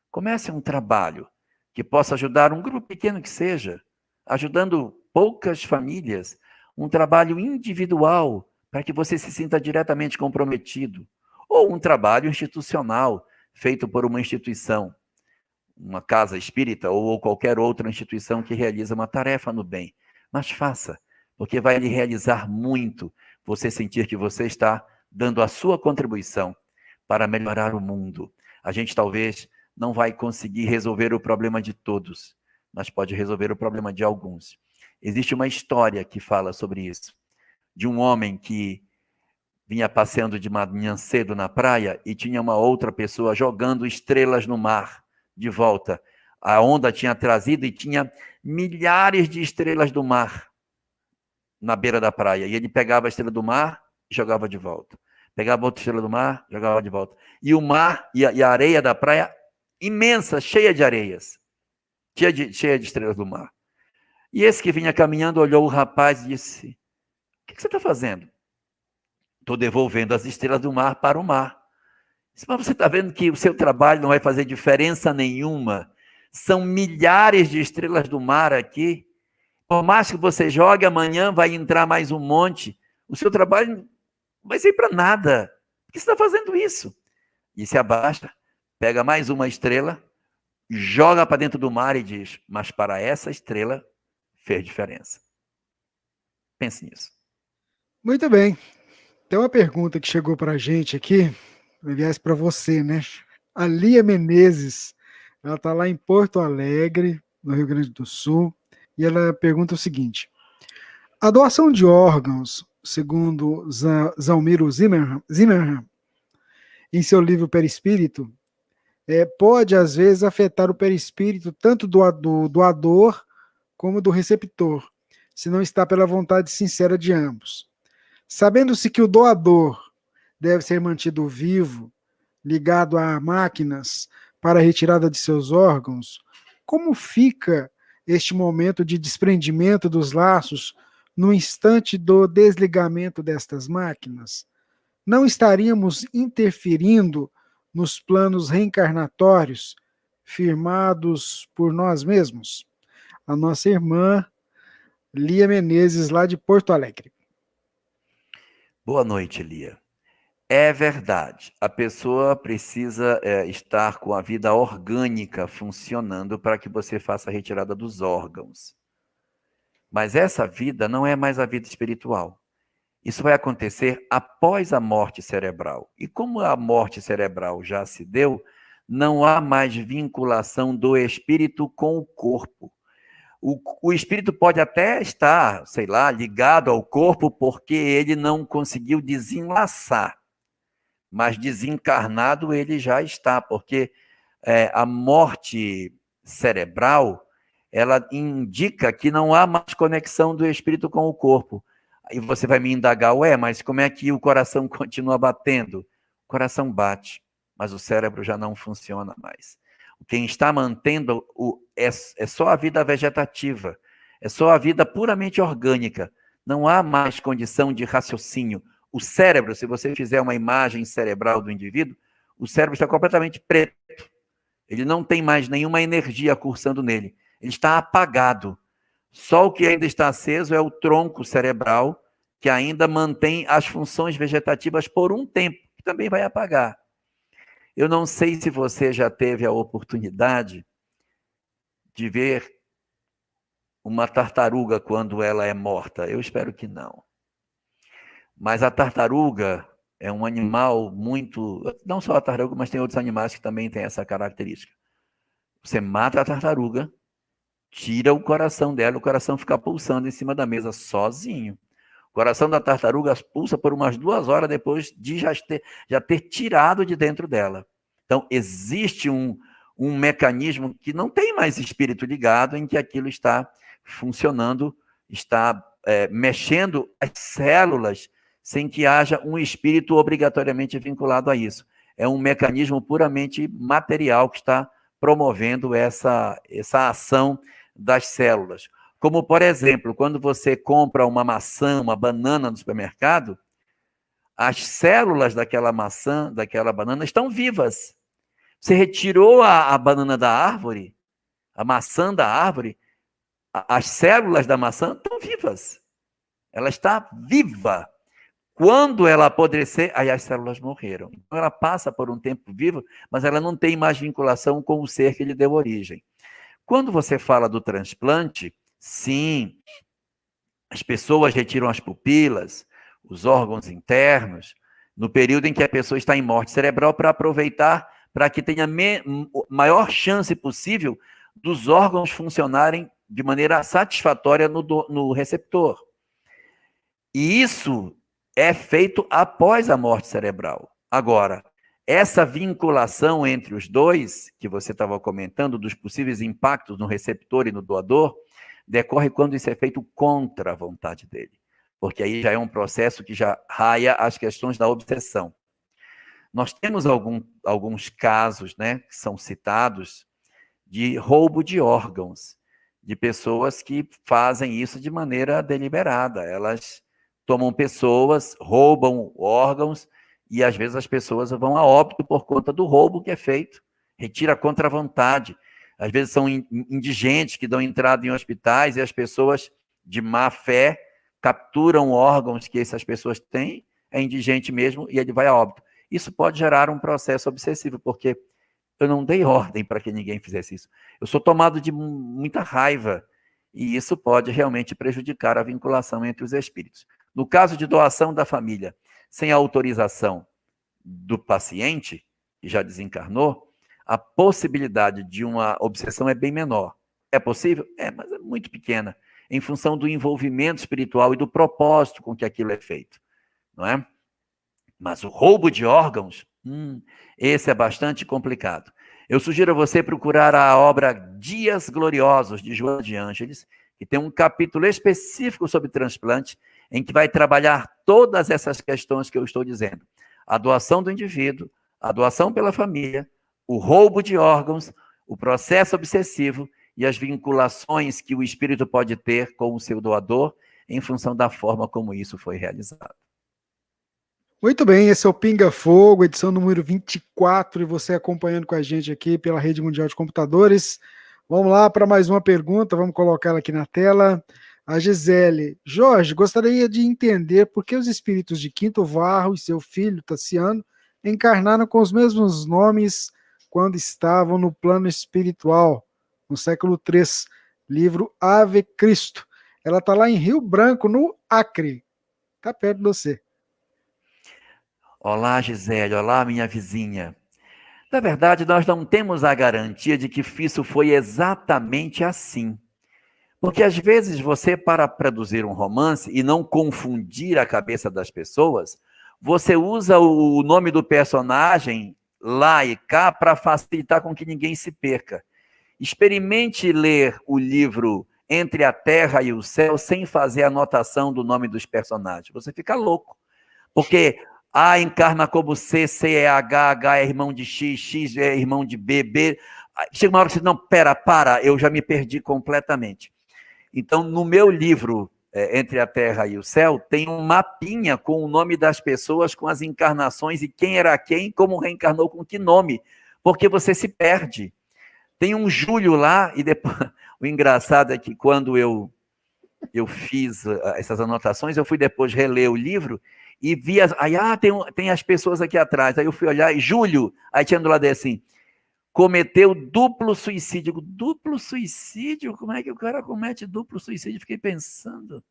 Comece um trabalho que possa ajudar um grupo pequeno que seja, ajudando poucas famílias, um trabalho individual, para que você se sinta diretamente comprometido, ou um trabalho institucional, feito por uma instituição, uma casa espírita ou qualquer outra instituição que realiza uma tarefa no bem. Mas faça, porque vai lhe realizar muito você sentir que você está dando a sua contribuição para melhorar o mundo. A gente talvez não vai conseguir resolver o problema de todos, mas pode resolver o problema de alguns. Existe uma história que fala sobre isso, de um homem que vinha passeando de manhã cedo na praia e tinha uma outra pessoa jogando estrelas no mar de volta. A onda tinha trazido e tinha milhares de estrelas do mar na beira da praia. E ele pegava a estrela do mar e jogava de volta. Pegava outra estrela do mar, jogava de volta. E o mar e a areia da praia imensa, cheia de areias, cheia de estrelas do mar. E esse que vinha caminhando olhou o rapaz e disse: o que você está fazendo? Estou devolvendo as estrelas do mar para o mar. Mas você está vendo que o seu trabalho não vai fazer diferença nenhuma? São milhares de estrelas do mar aqui. Por mais que você jogue, amanhã vai entrar mais um monte. O seu trabalho não vai ser para nada. Por que você está fazendo isso? E se abaixa, pega mais uma estrela, joga para dentro do mar e diz: mas para essa estrela fez diferença. Pense nisso. Muito bem. Tem uma pergunta que chegou para a gente aqui, aliás, para você, né? A Lia Menezes, ela está lá em Porto Alegre, no Rio Grande do Sul, e ela pergunta o seguinte: a doação de órgãos, segundo Zalmiro Zimmermann, em seu livro Perispírito, pode, às vezes, afetar o perispírito tanto do doador como do receptor, se não está pela vontade sincera de ambos. Sabendo-se que o doador deve ser mantido vivo, ligado a máquinas para a retirada de seus órgãos, como fica este momento de desprendimento dos laços no instante do desligamento destas máquinas? Não estaríamos interferindo nos planos reencarnatórios firmados por nós mesmos? A nossa irmã Lia Menezes, lá de Porto Alegre. Boa noite, Lia. É verdade. A pessoa precisa estar com a vida orgânica funcionando para que você faça a retirada dos órgãos. Mas essa vida não é mais a vida espiritual. Isso vai acontecer após a morte cerebral. E como a morte cerebral já se deu, não há mais vinculação do espírito com o corpo. O espírito pode até estar, sei lá, ligado ao corpo porque ele não conseguiu desenlaçar. Mas desencarnado ele já está, porque a morte cerebral, ela indica que não há mais conexão do espírito com o corpo. Aí você vai me indagar, mas como é que o coração continua batendo? O coração bate, mas o cérebro já não funciona mais. Quem está mantendo é só a vida vegetativa, é só a vida puramente orgânica. Não há mais condição de raciocínio. O cérebro, se você fizer uma imagem cerebral do indivíduo, o cérebro está completamente preto. Ele não tem mais nenhuma energia cursando nele. Ele está apagado. Só o que ainda está aceso é o tronco cerebral, que ainda mantém as funções vegetativas por um tempo, que também vai apagar. Eu não sei se você já teve a oportunidade de ver uma tartaruga quando ela é morta. Eu espero que não. Mas a tartaruga é um animal muito... Não só a tartaruga, mas tem outros animais que também têm essa característica. Você mata a tartaruga, tira o coração dela, o coração fica pulsando em cima da mesa sozinho. O coração da tartaruga pulsa por umas 2 horas depois de já ter tirado de dentro dela. Então, existe um mecanismo que não tem mais espírito ligado, em que aquilo está funcionando, está mexendo as células, sem que haja um espírito obrigatoriamente vinculado a isso. É um mecanismo puramente material que está promovendo essa ação das células. Como, por exemplo, quando você compra uma maçã, uma banana no supermercado, as células daquela maçã, daquela banana, estão vivas. Você retirou a banana da árvore, a maçã da árvore, as células da maçã estão vivas. Ela está viva. Quando ela apodrecer, aí as células morreram. Então ela passa por um tempo viva, mas ela não tem mais vinculação com o ser que lhe deu origem. Quando você fala do transplante, sim, as pessoas retiram as pupilas, os órgãos internos, no período em que a pessoa está em morte cerebral, para aproveitar, para que tenha maior chance possível dos órgãos funcionarem de maneira satisfatória no receptor. E isso é feito após a morte cerebral. Agora, essa vinculação entre os dois, que você estava comentando, dos possíveis impactos no receptor e no doador, decorre quando isso é feito contra a vontade dele. Porque aí já é um processo que já raia as questões da obsessão. Nós temos alguns casos, né, que são citados, de roubo de órgãos, de pessoas que fazem isso de maneira deliberada. Elas tomam pessoas, roubam órgãos, e às vezes as pessoas vão a óbito por conta do roubo que é feito, retira contra a vontade. Às vezes são indigentes que dão entrada em hospitais e as pessoas de má fé capturam órgãos que essas pessoas têm, é indigente mesmo, e ele vai a óbito. Isso pode gerar um processo obsessivo, porque eu não dei ordem para que ninguém fizesse isso. Eu sou tomado de muita raiva, e isso pode realmente prejudicar a vinculação entre os espíritos. No caso de doação da família, sem autorização do paciente, que já desencarnou, a possibilidade de uma obsessão é bem menor. É possível? É, mas é muito pequena, em função do envolvimento espiritual e do propósito com que aquilo é feito, não é? Mas o roubo de órgãos, esse é bastante complicado. Eu sugiro a você procurar a obra Dias Gloriosos, de Joana de Ângeles, que tem um capítulo específico sobre transplante, em que vai trabalhar todas essas questões que eu estou dizendo. A doação do indivíduo, a doação pela família, o roubo de órgãos, o processo obsessivo e as vinculações que o espírito pode ter com o seu doador em função da forma como isso foi realizado. Muito bem, esse é o Pinga Fogo, edição número 24, e você acompanhando com a gente aqui pela Rede Mundial de Computadores. Vamos lá para mais uma pergunta, vamos colocar ela aqui na tela. A Gisele. Jorge, gostaria de entender por que os espíritos de Quinto Varro e seu filho, Tassiano, encarnaram com os mesmos nomes quando estavam no plano espiritual, no século III, livro Ave Cristo. Ela está lá em Rio Branco, no Acre. Está perto de você. Olá, Gisele. Olá, minha vizinha. Na verdade, nós não temos a garantia de que isso foi exatamente assim. Porque às vezes você, para produzir um romance e não confundir a cabeça das pessoas, você usa o nome do personagem lá e cá para facilitar com que ninguém se perca. Experimente ler o livro Entre a Terra e o Céu sem fazer anotação do nome dos personagens. Você fica louco. Porque A encarna como C, C é H, H é irmão de X, X é irmão de B, B. Chega uma hora que você diz, não, para, eu já me perdi completamente. Então, no meu livro, Entre a Terra e o Céu, tem um mapinha com o nome das pessoas, com as encarnações e quem era quem, como reencarnou com que nome, porque você se perde. Tem um Júlio lá, e depois, o engraçado é que quando eu fiz essas anotações, eu fui depois reler o livro e vi, tem as pessoas aqui atrás, aí eu fui olhar, e Júlio, aí tinha do lado assim, cometeu duplo suicídio. Duplo suicídio? Como é que o cara comete duplo suicídio? Fiquei pensando.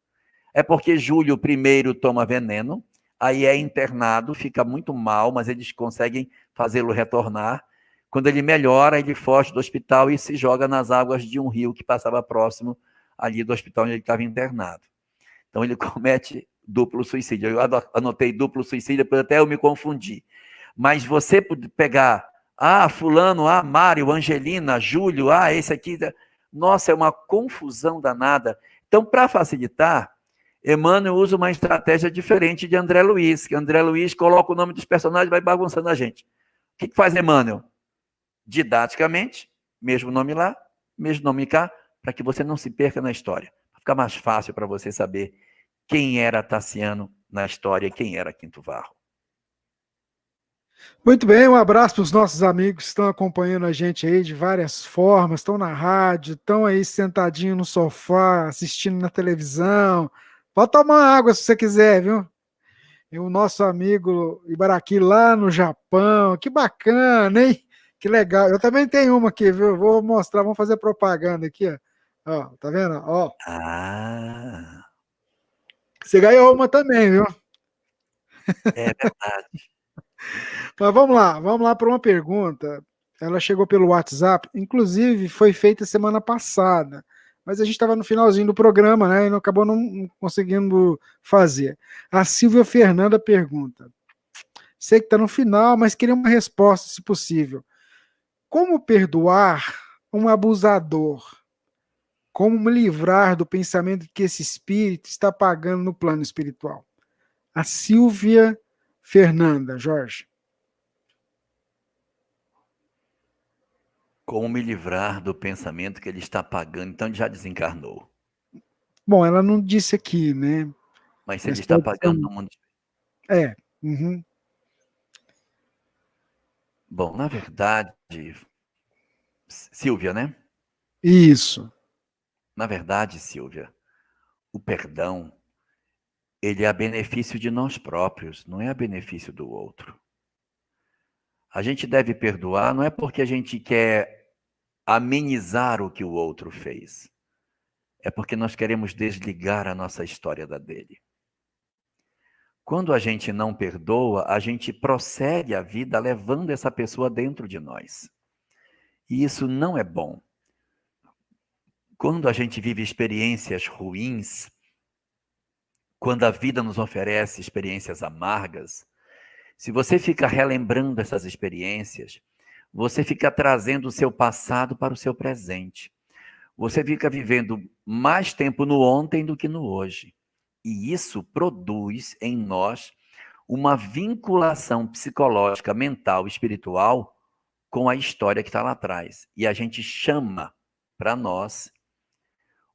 É porque Júlio primeiro toma veneno, aí é internado, fica muito mal, mas eles conseguem fazê-lo retornar. Quando ele melhora, ele foge do hospital e se joga nas águas de um rio que passava próximo ali do hospital onde ele estava internado. Então ele comete duplo suicídio. Eu anotei duplo suicídio, depois até eu me confundi. Mas você pegar fulano, Mário, Angelina, Júlio, esse aqui. Nossa, é uma confusão danada. Então, para facilitar, Emmanuel usa uma estratégia diferente de André Luiz, que André Luiz coloca o nome dos personagens e vai bagunçando a gente. O que faz Emmanuel? Didaticamente, mesmo nome lá, mesmo nome cá, para que você não se perca na história. Fica mais fácil para você saber quem era Tassiano na história e quem era Quinto Varro. Muito bem, um abraço para os nossos amigos que estão acompanhando a gente aí de várias formas, estão na rádio, estão aí sentadinho no sofá, assistindo na televisão. Pode tomar água se você quiser, viu? E o nosso amigo Ibaraki lá no Japão, que bacana, hein? Que legal. Eu também tenho uma aqui, viu? Vou mostrar, vamos fazer propaganda aqui, ó. Ó, tá vendo? Ó. Você ganhou uma também, viu? É verdade. Mas vamos lá para uma pergunta. Ela chegou pelo WhatsApp, inclusive foi feita semana passada, mas a gente estava no finalzinho do programa, né? E não acabou não conseguindo fazer. A Silvia Fernanda pergunta: sei que está no final, mas queria uma resposta, se possível. Como perdoar um abusador? Como me livrar do pensamento que esse espírito está pagando no plano espiritual? A Silvia Fernanda, Jorge. Como me livrar do pensamento que ele está pagando? Então, ele já desencarnou. Bom, ela não disse aqui, né? Mas se ele está pagando no mundo... Uhum. Bom, na verdade, Silvia, né? Isso. Na verdade, Silvia, o perdão, ele é a benefício de nós próprios, não é a benefício do outro. A gente deve perdoar não é porque a gente quer amenizar o que o outro fez. É porque nós queremos desligar a nossa história da dele. Quando a gente não perdoa, a gente prossegue a vida levando essa pessoa dentro de nós. E isso não é bom. Quando a gente vive experiências ruins, quando a vida nos oferece experiências amargas, se você fica relembrando essas experiências, você fica trazendo o seu passado para o seu presente. Você fica vivendo mais tempo no ontem do que no hoje. E isso produz em nós uma vinculação psicológica, mental, espiritual com a história que está lá atrás. E a gente chama para nós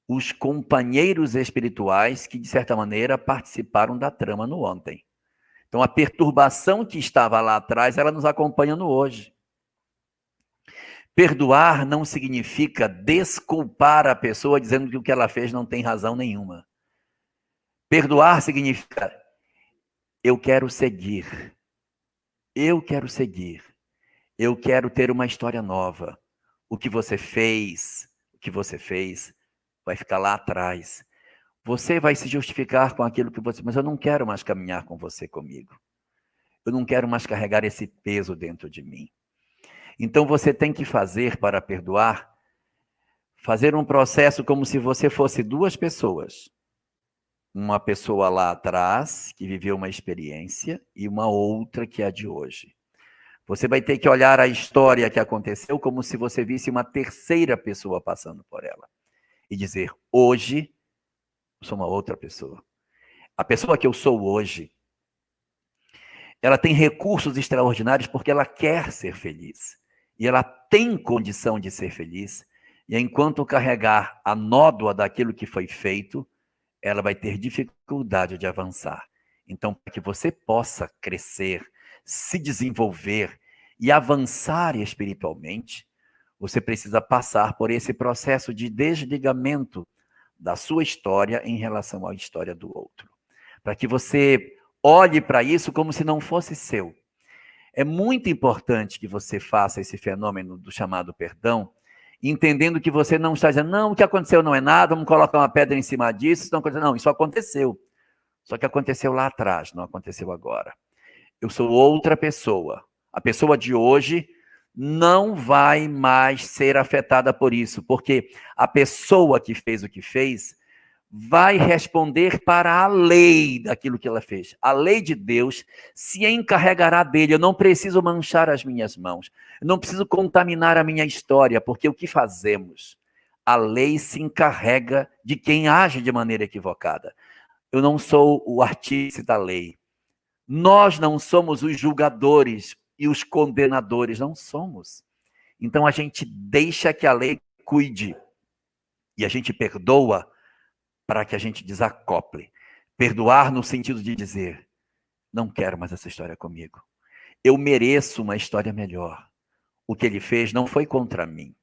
os companheiros espirituais que, de certa maneira, participaram da trama no ontem. Então, a perturbação que estava lá atrás, ela nos acompanha no hoje. Perdoar não significa desculpar a pessoa dizendo que o que ela fez não tem razão nenhuma. Perdoar significa: eu quero seguir. Eu quero seguir. Eu quero ter uma história nova. O que você fez vai ficar lá atrás. Você vai se justificar com aquilo que você... Mas eu não quero mais caminhar com você comigo. Eu não quero mais carregar esse peso dentro de mim. Então você tem que fazer, para perdoar, fazer um processo como se você fosse duas pessoas. Uma pessoa lá atrás, que viveu uma experiência, e uma outra que é a de hoje. Você vai ter que olhar a história que aconteceu como se você visse uma terceira pessoa passando por ela. E dizer: hoje, eu sou uma outra pessoa. A pessoa que eu sou hoje, ela tem recursos extraordinários porque ela quer ser feliz. E ela tem condição de ser feliz. E enquanto carregar a nódoa daquilo que foi feito, ela vai ter dificuldade de avançar. Então, para que você possa crescer, se desenvolver e avançar espiritualmente, você precisa passar por esse processo de desligamento da sua história em relação à história do outro. Para que você olhe para isso como se não fosse seu. É muito importante que você faça esse fenômeno do chamado perdão, entendendo que você não está dizendo: não, o que aconteceu não é nada, vamos colocar uma pedra em cima disso. Não, isso aconteceu. Só que aconteceu lá atrás, não aconteceu agora. Eu sou outra pessoa. A pessoa de hoje não vai mais ser afetada por isso, porque a pessoa que fez o que fez vai responder para a lei daquilo que ela fez. A lei de Deus se encarregará dele. Eu não preciso manchar as minhas mãos. Eu não preciso contaminar a minha história, porque o que fazemos? A lei se encarrega de quem age de maneira equivocada. Eu não sou o artífice da lei. Nós não somos os julgadores e os condenadores, não somos. Então a gente deixa que a lei cuide e a gente perdoa para que a gente desacople. Perdoar no sentido de dizer: não quero mais essa história comigo. Eu mereço uma história melhor. O que ele fez não foi contra mim.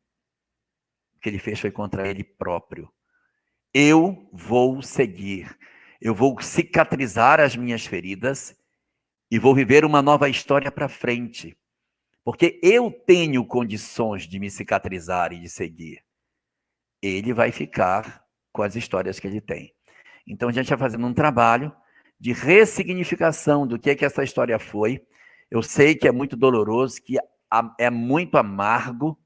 O que ele fez foi contra ele próprio. Eu vou seguir. Eu vou cicatrizar as minhas feridas e vou viver uma nova história para frente. Porque eu tenho condições de me cicatrizar e de seguir. Ele vai ficar com as histórias que ele tem. Então a gente vai fazendo um trabalho de ressignificação do que essa história foi. Eu sei que é muito doloroso, que é muito amargo,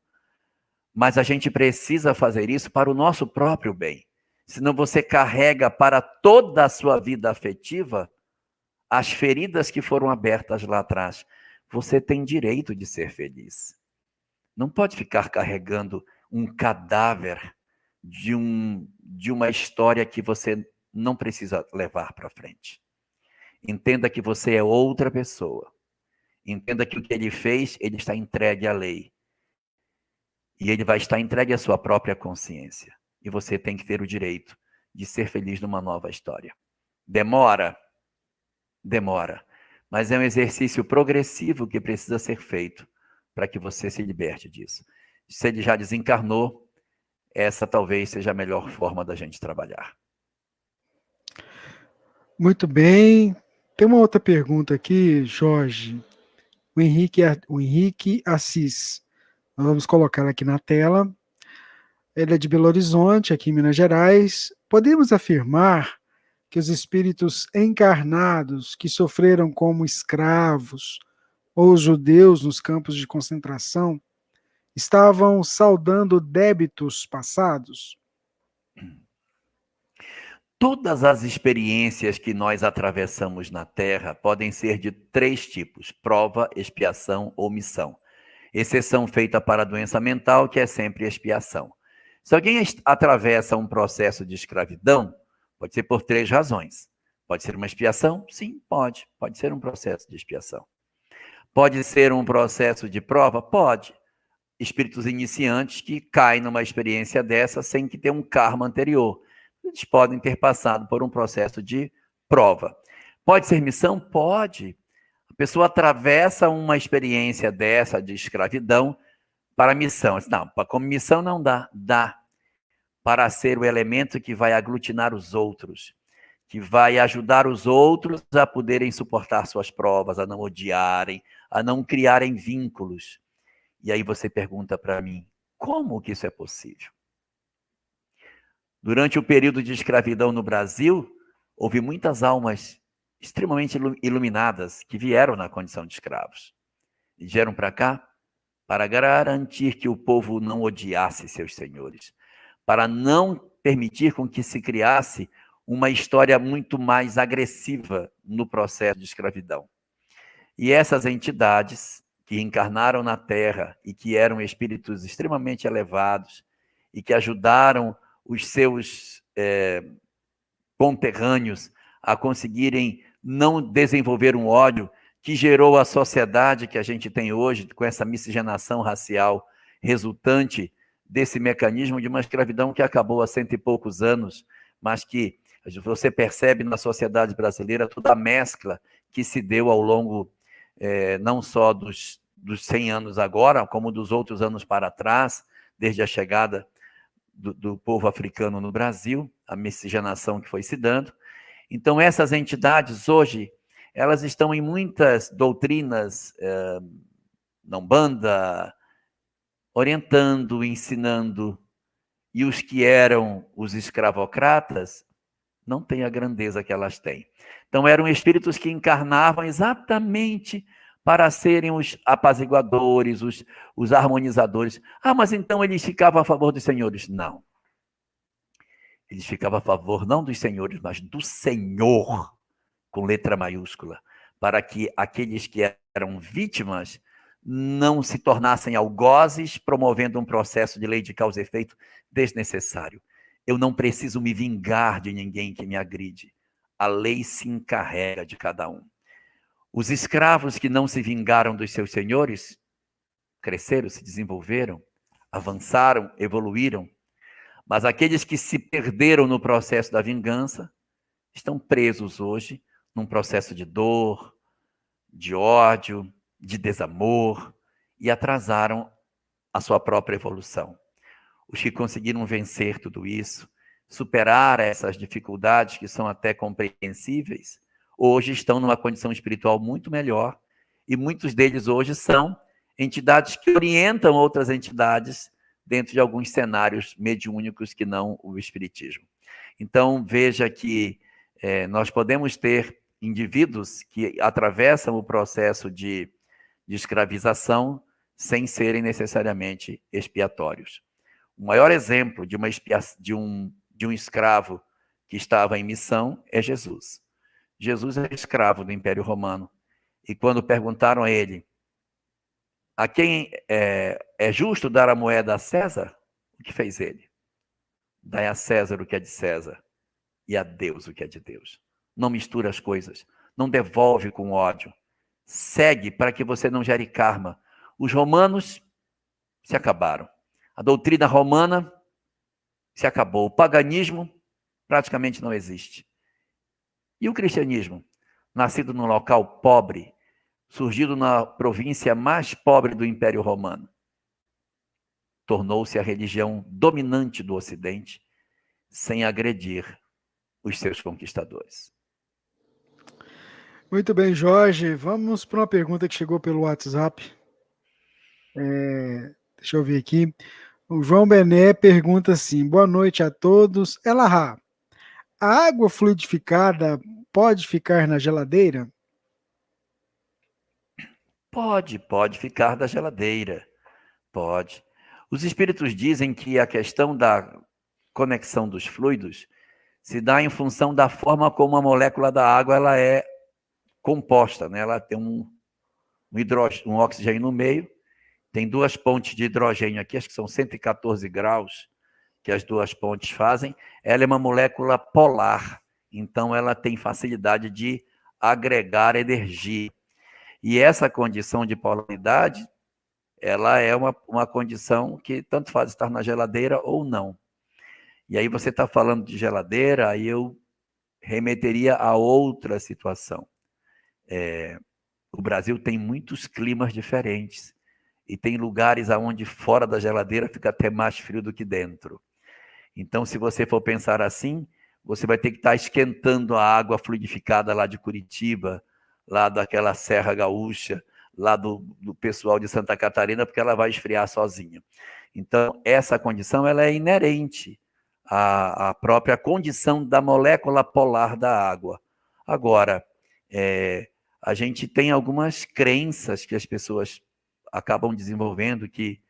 mas a gente precisa fazer isso para o nosso próprio bem. Senão você carrega para toda a sua vida afetiva as feridas que foram abertas lá atrás. Você tem direito de ser feliz. Não pode ficar carregando um cadáver de uma história que você não precisa levar para frente. Entenda que você é outra pessoa. Entenda que o que ele fez, ele está entregue à lei. E ele vai estar entregue à sua própria consciência. E você tem que ter o direito de ser feliz numa nova história. Demora. Mas é um exercício progressivo que precisa ser feito para que você se liberte disso. Se ele já desencarnou, essa talvez seja a melhor forma da gente trabalhar. Muito bem. Tem uma outra pergunta aqui, Jorge. O Henrique Assis. Nós vamos colocá-la aqui na tela. Ele é de Belo Horizonte, aqui em Minas Gerais. Podemos afirmar que os espíritos encarnados que sofreram como escravos ou judeus nos campos de concentração estavam saldando débitos passados? Todas as experiências que nós atravessamos na Terra podem ser de 3 tipos: prova, expiação ou missão. Exceção feita para a doença mental, que é sempre expiação. Se alguém atravessa um processo de escravidão, pode ser por 3 razões. Pode ser uma expiação? Sim, pode. Pode ser um processo de expiação. Pode ser um processo de prova? Pode. Espíritos iniciantes que caem numa experiência dessa sem que tenham um karma anterior. Eles podem ter passado por um processo de prova. Pode ser missão? Pode. A pessoa atravessa uma experiência dessa de escravidão, para a missão. Não, como missão não dá. Dá para ser o elemento que vai aglutinar os outros, que vai ajudar os outros a poderem suportar suas provas, a não odiarem, a não criarem vínculos. E aí você pergunta para mim, como que isso é possível? Durante o período de escravidão no Brasil, houve muitas almas extremamente iluminadas que vieram na condição de escravos. E vieram para cá para garantir que o povo não odiasse seus senhores, para não permitir com que se criasse uma história muito mais agressiva no processo de escravidão. E essas entidades que encarnaram na Terra e que eram espíritos extremamente elevados e que ajudaram os seus conterrâneos a conseguirem não desenvolver um ódio que gerou a sociedade que a gente tem hoje, com essa miscigenação racial resultante desse mecanismo de uma escravidão que acabou há 100 e poucos anos, mas que você percebe na sociedade brasileira toda a mescla que se deu ao longo não só dos 100 anos agora, como dos outros anos para trás, desde a chegada do povo africano no Brasil, a miscigenação que foi se dando. Então, essas entidades hoje, elas estão em muitas doutrinas, na Umbanda, orientando, ensinando, e os que eram os escravocratas não têm a grandeza que elas têm. Então, eram espíritos que encarnavam exatamente para serem os apaziguadores, os harmonizadores. Ah, mas então eles ficavam a favor dos senhores? Não. Eles ficavam a favor não dos senhores, mas do Senhor, com letra maiúscula, para que aqueles que eram vítimas não se tornassem algozes, promovendo um processo de lei de causa e efeito desnecessário. Eu não preciso me vingar de ninguém que me agride. A lei se encarrega de cada um. Os escravos que não se vingaram dos seus senhores cresceram, se desenvolveram, avançaram, evoluíram. Mas aqueles que se perderam no processo da vingança estão presos hoje num processo de dor, de ódio, de desamor, e atrasaram a sua própria evolução. Os que conseguiram vencer tudo isso, superar essas dificuldades que são até compreensíveis, hoje estão numa condição espiritual muito melhor, e muitos deles hoje são entidades que orientam outras entidades dentro de alguns cenários mediúnicos que não o espiritismo. Então, veja que nós podemos ter indivíduos que atravessam o processo de escravização sem serem necessariamente expiatórios. O maior exemplo de um escravo que estava em missão é Jesus. Jesus é escravo do Império Romano. E quando perguntaram a ele, a quem é justo dar a moeda a César? O que fez ele? Dai a César o que é de César e a Deus o que é de Deus. Não mistura as coisas. Não devolve com ódio. Segue para que você não gere karma. Os romanos se acabaram. A doutrina romana se acabou. O paganismo praticamente não existe. E o cristianismo? Nascido num local pobre, surgido na província mais pobre do Império Romano, tornou-se a religião dominante do Ocidente, sem agredir os seus conquistadores. Muito bem, Jorge. Vamos para uma pergunta que chegou pelo WhatsApp. Deixa eu ver aqui. O João Bené pergunta assim: boa noite a todos. Elahá, a água fluidificada pode ficar na geladeira? Pode ficar da geladeira. Pode. Os espíritos dizem que a questão da conexão dos fluidos se dá em função da forma como a molécula da água ela é composta, né? Ela tem um oxigênio no meio, tem duas pontes de hidrogênio aqui, acho que são 114 graus que as duas pontes fazem. Ela é uma molécula polar, então ela tem facilidade de agregar energia. E essa condição de polaridade, ela é uma condição que tanto faz estar na geladeira ou não. E aí você está falando de geladeira, aí eu remeteria a outra situação. O Brasil tem muitos climas diferentes. E tem lugares onde fora da geladeira fica até mais frio do que dentro. Então, se você for pensar assim, você vai ter que estar esquentando a água fluidificada lá de Curitiba, lá daquela Serra Gaúcha, lá do pessoal de Santa Catarina, porque ela vai esfriar sozinha. Então, essa condição ela é inerente à própria condição da molécula polar da água. Agora, a gente tem algumas crenças que as pessoas acabam desenvolvendo que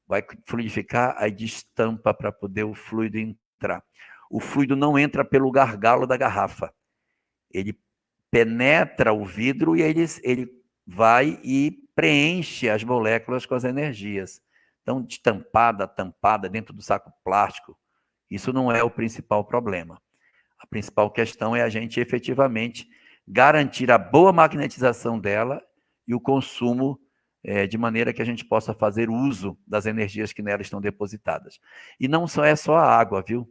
vai fluidificar, aí destampa para poder o fluido entrar. O fluido não entra pelo gargalo da garrafa. Ele penetra o vidro e ele vai e preenche as moléculas com as energias. Então, destampada, tampada dentro do saco plástico, isso não é o principal problema. A principal questão é a gente efetivamente garantir a boa magnetização dela e o consumo de maneira que a gente possa fazer uso das energias que nela estão depositadas. E não só é só a água, viu?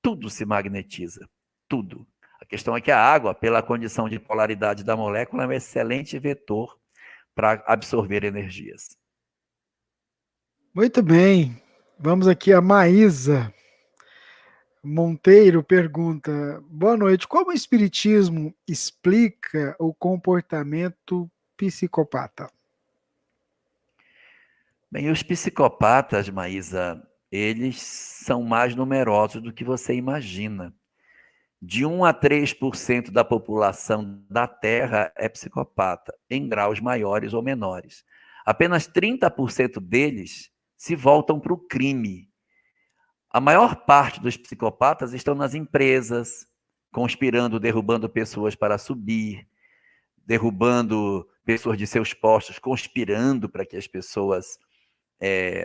Tudo se magnetiza, tudo. A questão é que a água, pela condição de polaridade da molécula, é um excelente vetor para absorver energias. Muito bem. Vamos aqui a Maísa Monteiro pergunta: boa noite, como o Espiritismo explica o comportamento psicopata? Bem, os psicopatas, Maísa, eles são mais numerosos do que você imagina. De 1 a 3% da população da Terra é psicopata, em graus maiores ou menores. Apenas 30% deles se voltam para o crime. A maior parte dos psicopatas estão nas empresas, conspirando, derrubando pessoas para subir, derrubando pessoas de seus postos, conspirando para que as pessoas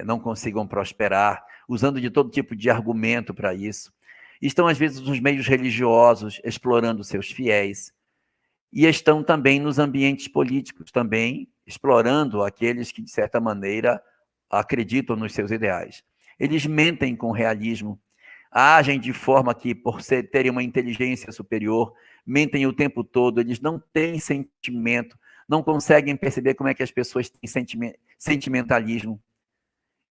não consigam prosperar, usando de todo tipo de argumento para isso. Estão, às vezes, nos meios religiosos, explorando seus fiéis. E estão também nos ambientes políticos, também explorando aqueles que, de certa maneira, acreditam nos seus ideais. Eles mentem com realismo, agem de forma que, por terem uma inteligência superior, mentem o tempo todo, eles não têm sentimento, não conseguem perceber como é que as pessoas têm sentimentalismo.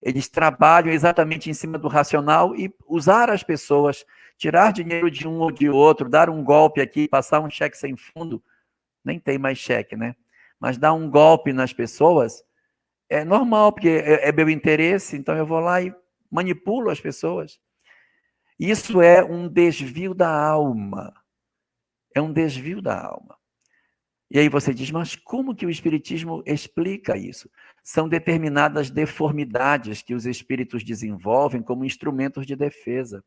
Eles trabalham exatamente em cima do racional e usar as pessoas, tirar dinheiro de um ou de outro, dar um golpe aqui, passar um cheque sem fundo, nem tem mais cheque, né? Mas dar um golpe nas pessoas é normal, porque é meu interesse, então eu vou lá e manipulo as pessoas. Isso é um desvio da alma. É um desvio da alma. E aí você diz, mas como que o Espiritismo explica isso? São determinadas deformidades que os espíritos desenvolvem como instrumentos de defesa.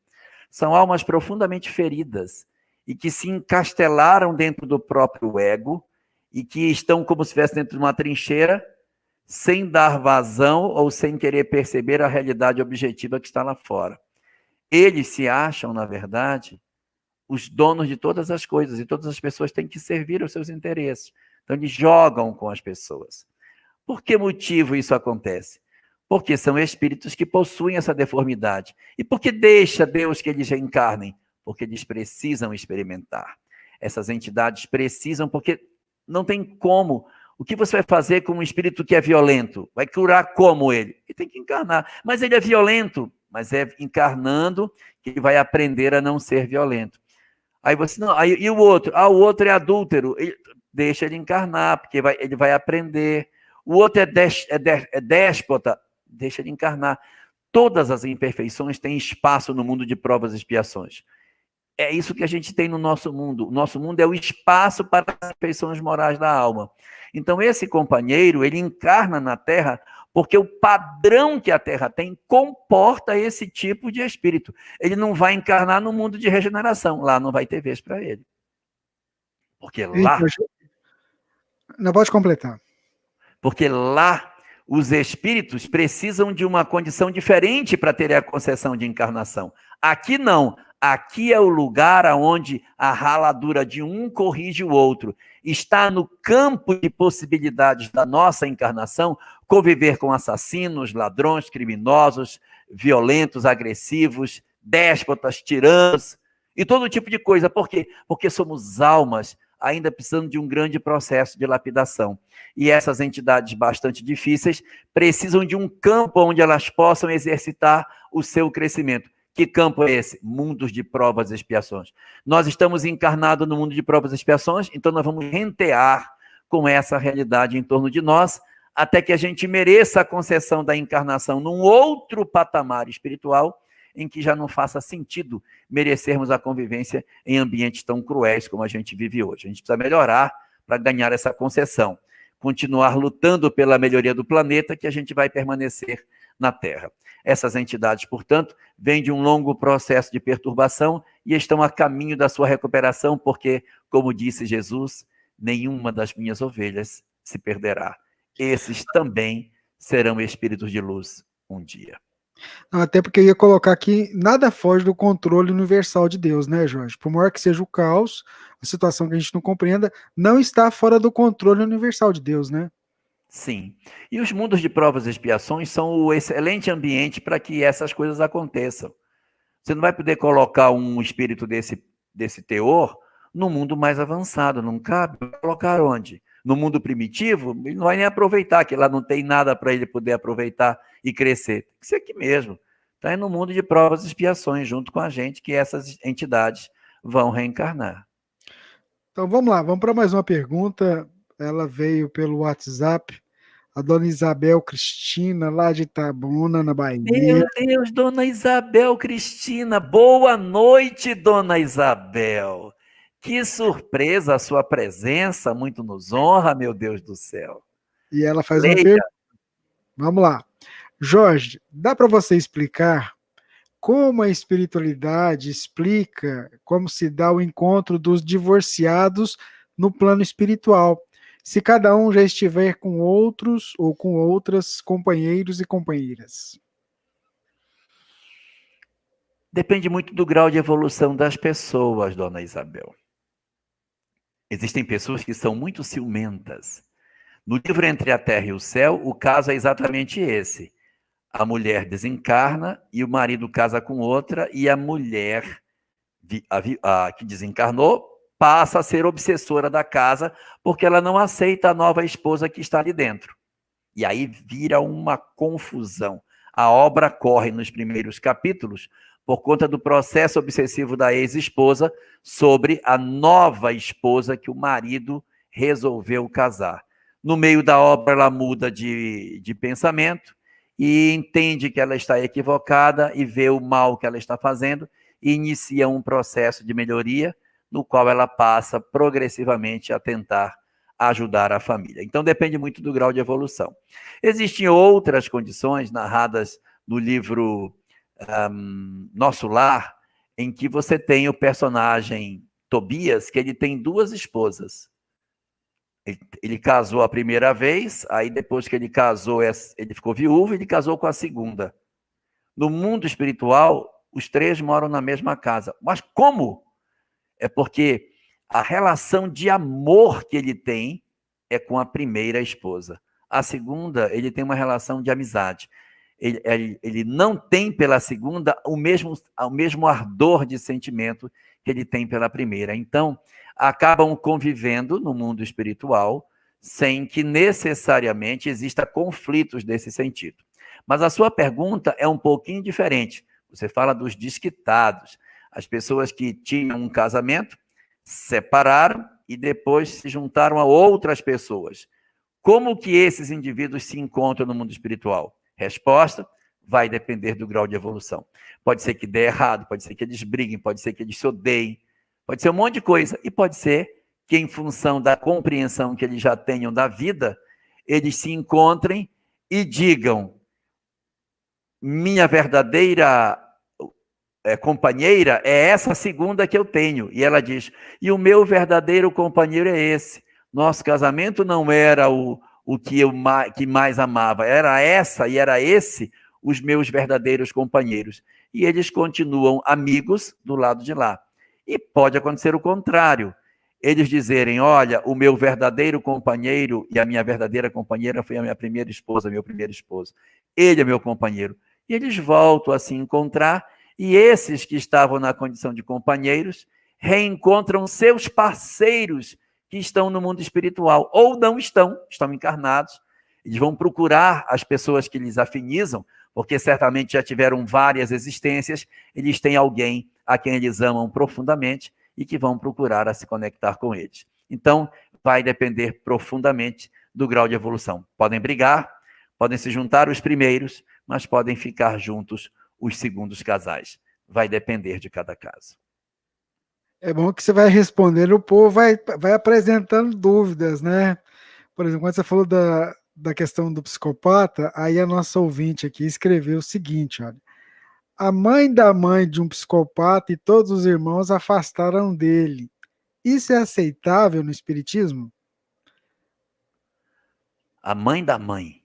São almas profundamente feridas e que se encastelaram dentro do próprio ego e que estão como se estivessem dentro de uma trincheira, sem dar vazão ou sem querer perceber a realidade objetiva que está lá fora. Eles se acham, na verdade, os donos de todas as coisas, e todas as pessoas têm que servir aos seus interesses. Então, eles jogam com as pessoas. Por que motivo isso acontece? Porque são espíritos que possuem essa deformidade. E por que deixa Deus que eles reencarnem? Porque eles precisam experimentar. Essas entidades precisam, porque não tem como. O que você vai fazer com um espírito que é violento? Vai curar como ele? Ele tem que encarnar. Mas ele é violento, mas é encarnando que ele vai aprender a não ser violento. Aí você, não, aí, e o outro? Ah, o outro é adúltero. Deixa ele encarnar, porque ele vai aprender. O outro é déspota, deixa ele encarnar. Todas as imperfeições têm espaço no mundo de provas e expiações. É isso que a gente tem no nosso mundo. O nosso mundo é o espaço para as imperfeições morais da alma. Então, esse companheiro, ele encarna na Terra porque o padrão que a Terra tem comporta esse tipo de espírito. Ele não vai encarnar no mundo de regeneração. Lá não vai ter vez para ele. Porque lá... Não pode completar. Porque lá os espíritos precisam de uma condição diferente para terem a concessão de encarnação. Aqui não. Aqui é o lugar onde a raladura de um corrige o outro. Está no campo de possibilidades da nossa encarnação conviver com assassinos, ladrões, criminosos, violentos, agressivos, déspotas, tiranos e todo tipo de coisa. Por quê? Porque somos almas ainda precisando de um grande processo de lapidação. E essas entidades bastante difíceis precisam de um campo onde elas possam exercitar o seu crescimento. Que campo é esse? Mundos de provas e expiações. Nós estamos encarnados no mundo de provas e expiações, então nós vamos rentear com essa realidade em torno de nós, até que a gente mereça a concessão da encarnação num outro patamar espiritual, em que já não faça sentido merecermos a convivência em ambientes tão cruéis como a gente vive hoje. A gente precisa melhorar para ganhar essa concessão, continuar lutando pela melhoria do planeta, que a gente vai permanecer na Terra. Essas entidades, portanto, vêm de um longo processo de perturbação e estão a caminho da sua recuperação, porque, como disse Jesus, nenhuma das minhas ovelhas se perderá. Esses também serão espíritos de luz um dia. Até porque eu ia colocar aqui, nada foge do controle universal de Deus, né, Jorge? Por maior que seja o caos, a situação que a gente não compreenda, não está fora do controle universal de Deus, né? Sim. E os mundos de provas e expiações são o excelente ambiente para que essas coisas aconteçam. Você não vai poder colocar um espírito desse teor no mundo mais avançado, não cabe. Colocar onde? No mundo primitivo, ele não vai nem aproveitar, que lá não tem nada para ele poder aproveitar e crescer. Tem que ser aqui mesmo. Está aí no mundo de provas e expiações, junto com a gente, que essas entidades vão reencarnar. Então vamos lá, vamos para mais uma pergunta. Ela veio pelo WhatsApp. A dona Isabel Cristina, lá de Itabuna, na Bahia. Meu Deus, dona Isabel Cristina, boa noite, dona Isabel. Que surpresa a sua presença, muito nos honra, meu Deus do céu. E ela faz uma pergunta. Vamos lá. Jorge, dá para você explicar como a espiritualidade explica como se dá o encontro dos divorciados no plano espiritual, se cada um já estiver com outros ou com outras companheiros e companheiras? Depende muito do grau de evolução das pessoas, dona Isabel. Existem pessoas que são muito ciumentas. No livro Entre a Terra e o Céu, o caso é exatamente esse. A mulher desencarna e o marido casa com outra, e a mulher que desencarnou passa a ser obsessora da casa, porque ela não aceita a nova esposa que está ali dentro. E aí vira uma confusão. A obra corre nos primeiros capítulos por conta do processo obsessivo da ex-esposa sobre a nova esposa que o marido resolveu casar. No meio da obra, ela muda de pensamento e entende que ela está equivocada e vê o mal que ela está fazendo e inicia um processo de melhoria, no qual ela passa progressivamente a tentar ajudar a família. Então, depende muito do grau de evolução. Existem outras condições narradas no livro Nosso Lar, em que você tem o personagem Tobias, que ele tem duas esposas. Ele casou a primeira vez, aí depois que ele casou, ele ficou viúvo e ele casou com a segunda. No mundo espiritual, os três moram na mesma casa. Mas como? É porque a relação de amor que ele tem é com a primeira esposa. A segunda, ele tem uma relação de amizade. Ele não tem pela segunda o mesmo ardor de sentimento que ele tem pela primeira. Então, acabam convivendo no mundo espiritual sem que necessariamente exista conflitos desse sentido. Mas a sua pergunta é um pouquinho diferente. Você fala dos desquitados, as pessoas que tinham um casamento, separaram e depois se juntaram a outras pessoas. Como que esses indivíduos se encontram no mundo espiritual? Resposta: vai depender do grau de evolução. Pode ser que dê errado, pode ser que eles briguem, pode ser que eles se odeiem, pode ser um monte de coisa. E pode ser que, em função da compreensão que eles já tenham da vida, eles se encontrem e digam: minha verdadeira companheira é essa segunda que eu tenho. E ela diz: e o meu verdadeiro companheiro é esse. Nosso casamento não era o que eu que mais amava, era essa e era esse os meus verdadeiros companheiros. E eles continuam amigos do lado de lá. E pode acontecer o contrário. Eles dizerem: olha, o meu verdadeiro companheiro e a minha verdadeira companheira foi a minha primeira esposa, meu primeiro esposo. Ele é meu companheiro. E eles voltam a se encontrar, e esses que estavam na condição de companheiros reencontram seus parceiros que estão no mundo espiritual, ou não estão encarnados. Eles vão procurar as pessoas que lhes afinizam, porque certamente já tiveram várias existências, eles têm alguém a quem eles amam profundamente e que vão procurar a se conectar com eles. Então, vai depender profundamente do grau de evolução. Podem brigar, podem se juntar os primeiros, mas podem ficar juntos os segundos casais. Vai depender de cada caso. É bom que você vai respondendo, o povo vai apresentando dúvidas, né? Por exemplo, quando você falou da questão do psicopata, aí a nossa ouvinte aqui escreveu o seguinte, olha. A mãe da mãe de um psicopata e todos os irmãos afastaram dele. Isso é aceitável no espiritismo? A mãe da mãe.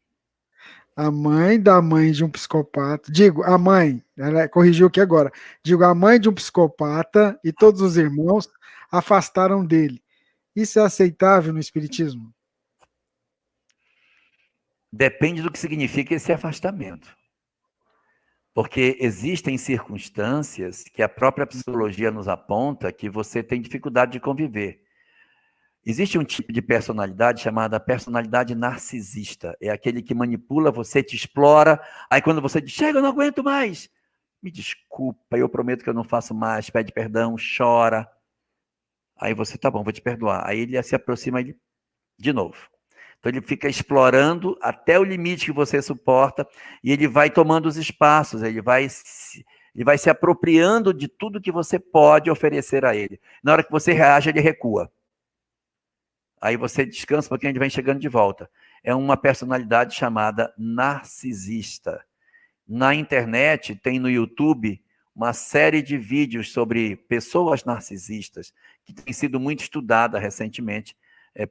A mãe da mãe de um psicopata, digo, a mãe, ela corrigiu aqui agora, digo, a mãe de um psicopata e todos os irmãos afastaram dele. Isso é aceitável no espiritismo? Depende do que significa esse afastamento. Porque existem circunstâncias que a própria psicologia nos aponta que você tem dificuldade de conviver. Existe um tipo de personalidade chamada personalidade narcisista. É aquele que manipula você, te explora, aí quando você diz, chega, eu não aguento mais, me desculpa, eu prometo que eu não faço mais, pede perdão, chora. Aí você, tá bom, vou te perdoar. Aí ele se aproxima de novo. Então ele fica explorando até o limite que você suporta e ele vai tomando os espaços, ele vai se apropriando de tudo que você pode oferecer a ele. Na hora que você reage, ele recua. Aí você descansa porque ele vem chegando de volta. É uma personalidade chamada narcisista. Na internet, tem no YouTube uma série de vídeos sobre pessoas narcisistas, que tem sido muito estudada recentemente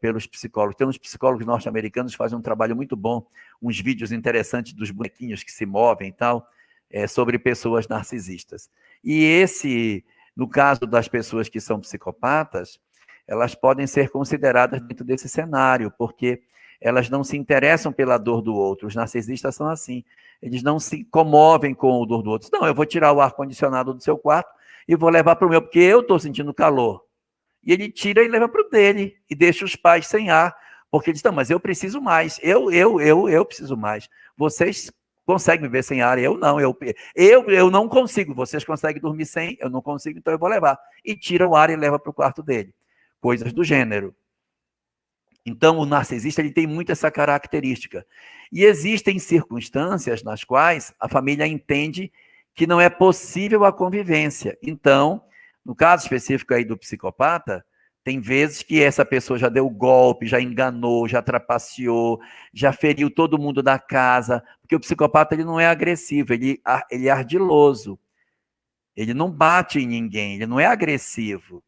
pelos psicólogos. Tem uns psicólogos norte-americanos que fazem um trabalho muito bom, uns vídeos interessantes dos bonequinhos que se movem e tal, sobre pessoas narcisistas. E no caso das pessoas que são psicopatas, elas podem ser consideradas dentro desse cenário, porque elas não se interessam pela dor do outro. Os narcisistas são assim. Eles não se comovem com a dor do outro. Não, eu vou tirar o ar-condicionado do seu quarto e vou levar para o meu, porque eu estou sentindo calor. E ele tira e leva para o dele, e deixa os pais sem ar, porque eles estão, mas eu preciso mais, eu preciso mais. Vocês conseguem viver sem ar, eu não, eu não consigo, vocês conseguem dormir sem, eu não consigo, então eu vou levar. E tira o ar e leva para o quarto dele. Coisas do gênero. Então, o narcisista ele tem muito essa característica. E existem circunstâncias nas quais a família entende que não é possível a convivência. Então, no caso específico aí do psicopata, tem vezes que essa pessoa já deu golpe, já enganou, já trapaceou, já feriu todo mundo da casa, porque o psicopata ele não é agressivo, ele é ardiloso. Ele não bate em ninguém, ele não é agressivo.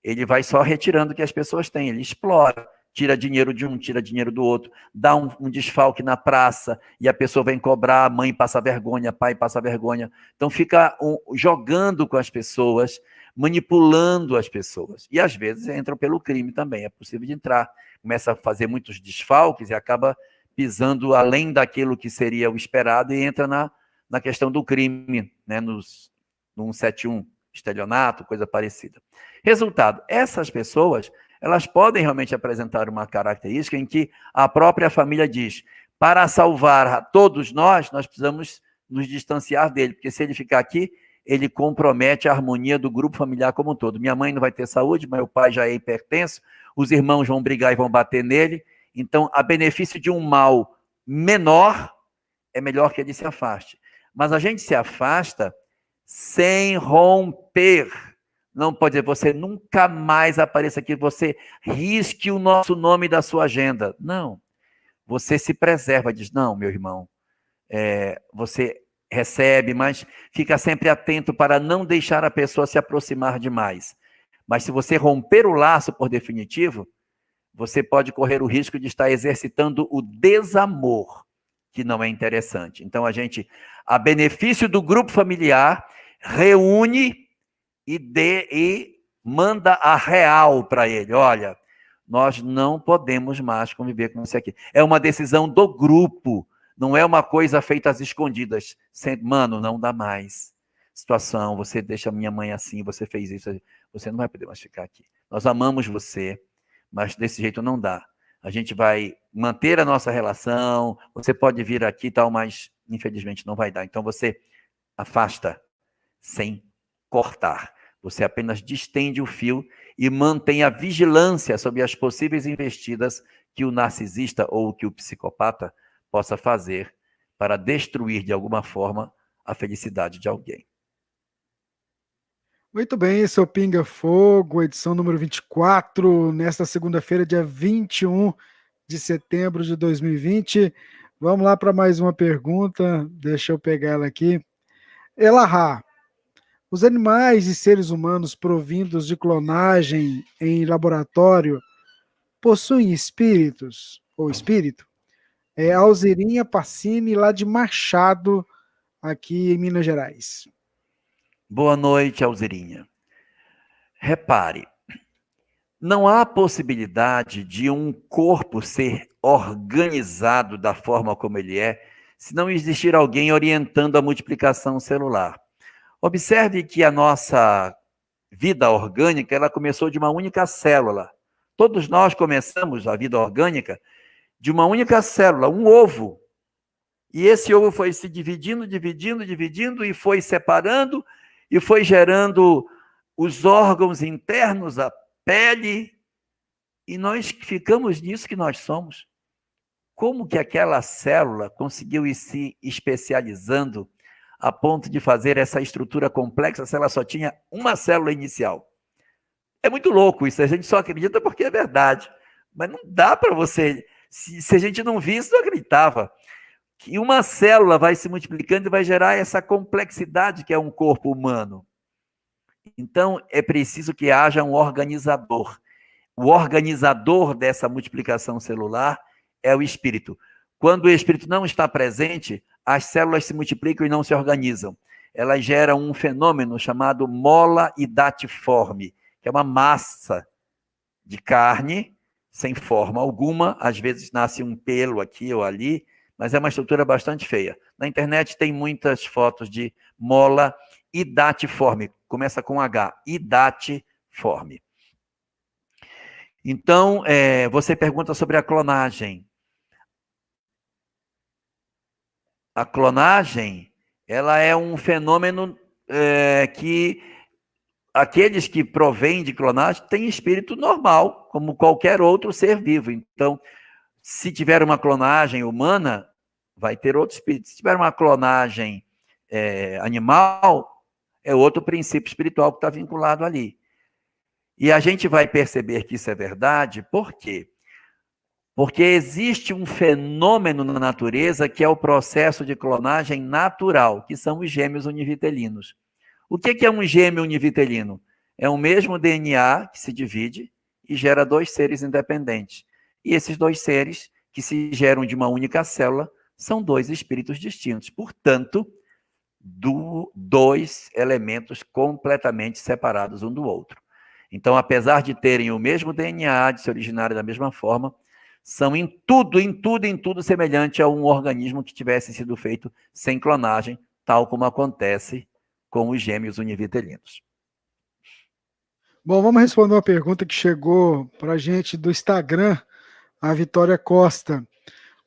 Ele vai só retirando o que as pessoas têm, ele explora, tira dinheiro de um, tira dinheiro do outro, dá um desfalque na praça e a pessoa vem cobrar, a mãe passa vergonha, pai passa vergonha. Então fica jogando com as pessoas, manipulando as pessoas. E às vezes entram pelo crime também, é possível de entrar. Começa a fazer muitos desfalques e acaba pisando além daquilo que seria o esperado e entra na questão do crime, né, no 171, estelionato, coisa parecida. Resultado, essas pessoas, elas podem realmente apresentar uma característica em que a própria família diz, para salvar todos nós precisamos nos distanciar dele, porque se ele ficar aqui, ele compromete a harmonia do grupo familiar como um todo. Minha mãe não vai ter saúde, meu pai já é hipertenso, os irmãos vão brigar e vão bater nele, então, a benefício de um mal menor, é melhor que ele se afaste. Mas a gente se afasta sem romper. Não pode dizer, você nunca mais apareça aqui, você risque o nosso nome da sua agenda. Não. Você se preserva, diz, não, meu irmão, você recebe, mas fica sempre atento para não deixar a pessoa se aproximar demais. Mas se você romper o laço por definitivo, você pode correr o risco de estar exercitando o desamor, que não é interessante. Então, a benefício do grupo familiar, reúne e manda a real para ele. Olha, nós não podemos mais conviver com isso aqui. É uma decisão do grupo, não é uma coisa feita às escondidas. Mano, não dá mais. Situação, você deixa minha mãe assim, você fez isso, você não vai poder mais ficar aqui. Nós amamos você, mas desse jeito não dá. A gente vai manter a nossa relação, você pode vir aqui e tal, mas infelizmente não vai dar. Então você afasta sem cortar. Você apenas distende o fio e mantém a vigilância sobre as possíveis investidas que o narcisista ou que o psicopata possa fazer para destruir de alguma forma a felicidade de alguém. Muito bem, esse é o Pinga Fogo, edição número 24, nesta segunda-feira, dia 21 de setembro de 2020. Vamos lá para mais uma pergunta, deixa eu pegar ela aqui. Elahá, os animais e seres humanos provindos de clonagem em laboratório possuem espíritos, ou espírito? Alzirinha Pacini, lá de Machado, aqui em Minas Gerais. Boa noite, Alzirinha. Repare, não há possibilidade de um corpo ser organizado da forma como ele é, se não existir alguém orientando a multiplicação celular. Observe que a nossa vida orgânica, ela começou de uma única célula. Todos nós começamos a vida orgânica de uma única célula, um ovo. E esse ovo foi se dividindo e foi separando e foi gerando os órgãos internos, a pele, e nós ficamos nisso que nós somos. Como que aquela célula conseguiu ir se especializando a ponto de fazer essa estrutura complexa se ela só tinha uma célula inicial? É muito louco isso, a gente só acredita porque é verdade. Mas não dá para você... Se a gente não visse, não acreditava. Que uma célula vai se multiplicando e vai gerar essa complexidade que é um corpo humano. Então, é preciso que haja um organizador. O organizador dessa multiplicação celular é o espírito. Quando o espírito não está presente, as células se multiplicam e não se organizam. Elas geram um fenômeno chamado mola hidatiforme, que é uma massa de carne sem forma alguma, às vezes nasce um pelo aqui ou ali, mas é uma estrutura bastante feia. Na internet tem muitas fotos de mola hidatiforme, começa com H, hidatiforme. Então, você pergunta sobre a clonagem. A clonagem, ela é um fenômeno que aqueles que provêm de clonagem têm espírito normal, como qualquer outro ser vivo. Então, se tiver uma clonagem humana, vai ter outro espírito. Se tiver uma clonagem animal, é outro princípio espiritual que está vinculado ali. E a gente vai perceber que isso é verdade, por quê? Porque existe um fenômeno na natureza que é o processo de clonagem natural, que são os gêmeos univitelinos. O que é um gêmeo univitelino? É o mesmo DNA que se divide e gera dois seres independentes. E esses dois seres, que se geram de uma única célula, são dois espíritos distintos. Portanto, dois elementos completamente separados um do outro. Então, apesar de terem o mesmo DNA, de se originarem da mesma forma, são em tudo semelhante a um organismo que tivesse sido feito sem clonagem, tal como acontece com os gêmeos univitelinos. Bom, vamos responder uma pergunta que chegou para a gente do Instagram, a Vitória Costa.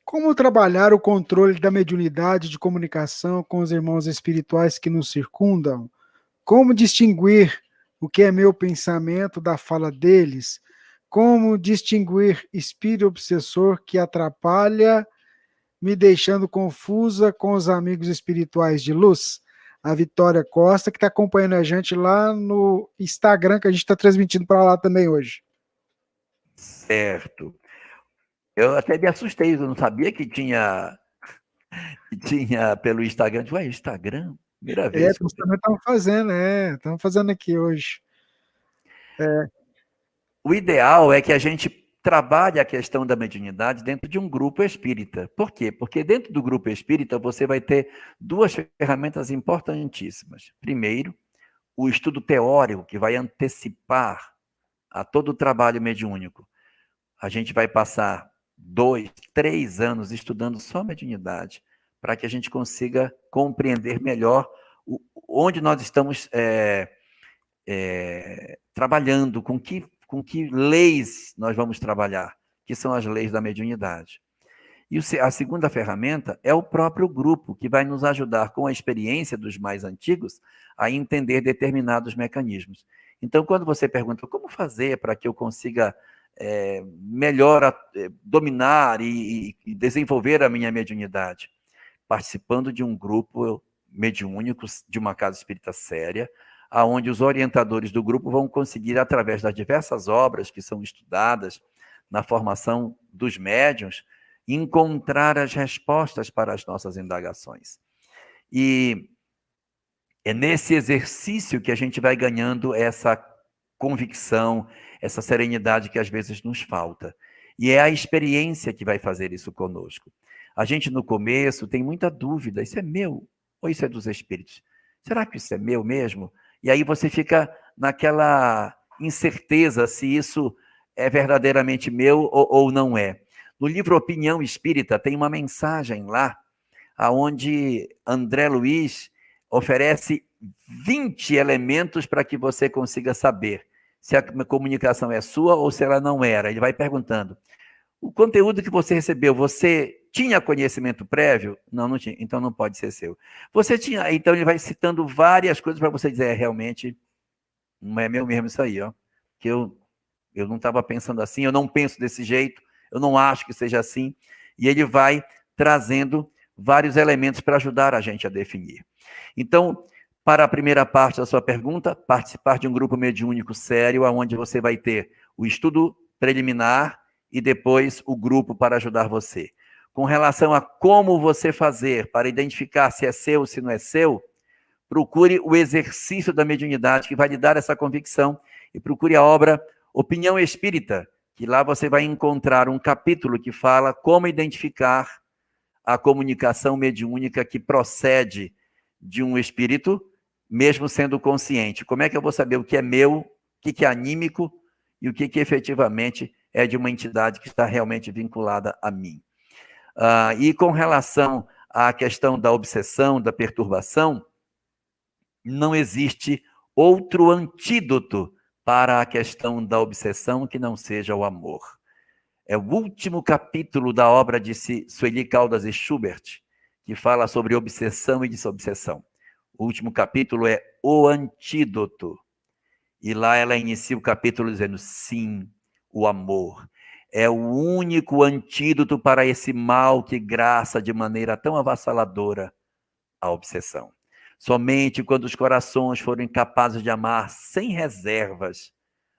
Como trabalhar o controle da mediunidade de comunicação com os irmãos espirituais que nos circundam? Como distinguir o que é meu pensamento da fala deles? Como distinguir espírito obsessor que atrapalha, me deixando confusa com os amigos espirituais de luz? A Vitória Costa, que está acompanhando a gente lá no Instagram, que a gente está transmitindo para lá também hoje. Certo. Eu até me assustei, eu não sabia que tinha pelo Instagram. Ué, Instagram? Primeira vez. Nós também estamos fazendo aqui hoje. O ideal é que a gente trabalhe a questão da mediunidade dentro de um grupo espírita. Por quê? Porque dentro do grupo espírita você vai ter duas ferramentas importantíssimas. Primeiro, o estudo teórico, que vai antecipar a todo o trabalho mediúnico. A gente vai passar 2, 3 anos estudando só mediunidade, para que a gente consiga compreender melhor onde nós estamos trabalhando, com que com que leis nós vamos trabalhar, que são as leis da mediunidade. E a segunda ferramenta é o próprio grupo, que vai nos ajudar, com a experiência dos mais antigos, a entender determinados mecanismos. Então, quando você pergunta como fazer para que eu consiga melhor dominar e desenvolver a minha mediunidade, participando de um grupo mediúnico, de uma casa espírita séria, onde os orientadores do grupo vão conseguir, através das diversas obras que são estudadas na formação dos médiuns, encontrar as respostas para as nossas indagações. E é nesse exercício que a gente vai ganhando essa convicção, essa serenidade que às vezes nos falta. E é a experiência que vai fazer isso conosco. A gente, no começo, tem muita dúvida: isso é meu ou isso é dos espíritos? Será que isso é meu mesmo? E aí você fica naquela incerteza se isso é verdadeiramente meu ou não é. No livro Opinião Espírita tem uma mensagem lá, onde André Luiz oferece 20 elementos para que você consiga saber se a comunicação é sua ou se ela não era. Ele vai perguntando: o conteúdo que você recebeu, você tinha conhecimento prévio? Não, não tinha. Então não pode ser seu. Você tinha. Então ele vai citando várias coisas para você dizer: realmente não é meu mesmo isso aí, ó. Que eu não estava pensando assim, eu não penso desse jeito, eu não acho que seja assim. E ele vai trazendo vários elementos para ajudar a gente a definir. Então, para a primeira parte da sua pergunta, participar de um grupo mediúnico sério, onde você vai ter o estudo preliminar e depois o grupo para ajudar você. Com relação a como você fazer para identificar se é seu ou se não é seu, procure o exercício da mediunidade, que vai lhe dar essa convicção, e procure a obra Opinião Espírita, que lá você vai encontrar um capítulo que fala como identificar a comunicação mediúnica que procede de um espírito, mesmo sendo consciente. Como é que eu vou saber o que é meu, o que é anímico e o que efetivamente é de uma entidade que está realmente vinculada a mim? E com relação à questão da obsessão, da perturbação, não existe outro antídoto para a questão da obsessão que não seja o amor. É o último capítulo da obra de Sueli Caldas e Schubert, que fala sobre obsessão e desobsessão. O último capítulo é O Antídoto. E lá ela inicia o capítulo dizendo: sim, o amor é o único antídoto para esse mal que graça de maneira tão avassaladora a obsessão. Somente quando os corações forem capazes de amar sem reservas,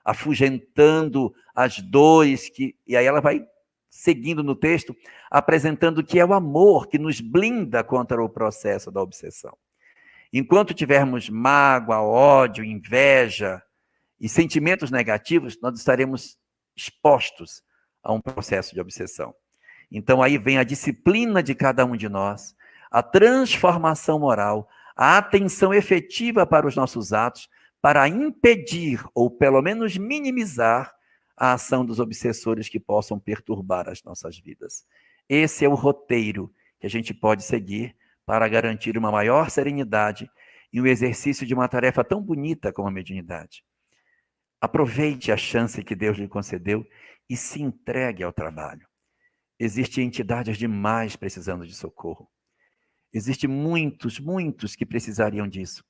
afugentando as dores e aí ela vai seguindo no texto, apresentando que é o amor que nos blinda contra o processo da obsessão. Enquanto tivermos mágoa, ódio, inveja e sentimentos negativos, nós estaremos expostos a um processo de obsessão. Então aí vem a disciplina de cada um de nós, a transformação moral, a atenção efetiva para os nossos atos, para impedir ou pelo menos minimizar a ação dos obsessores que possam perturbar as nossas vidas. Esse é o roteiro que a gente pode seguir para garantir uma maior serenidade e o exercício de uma tarefa tão bonita como a mediunidade. Aproveite a chance que Deus lhe concedeu e se entregue ao trabalho. Existem entidades demais precisando de socorro. Existem muitos que precisariam disso.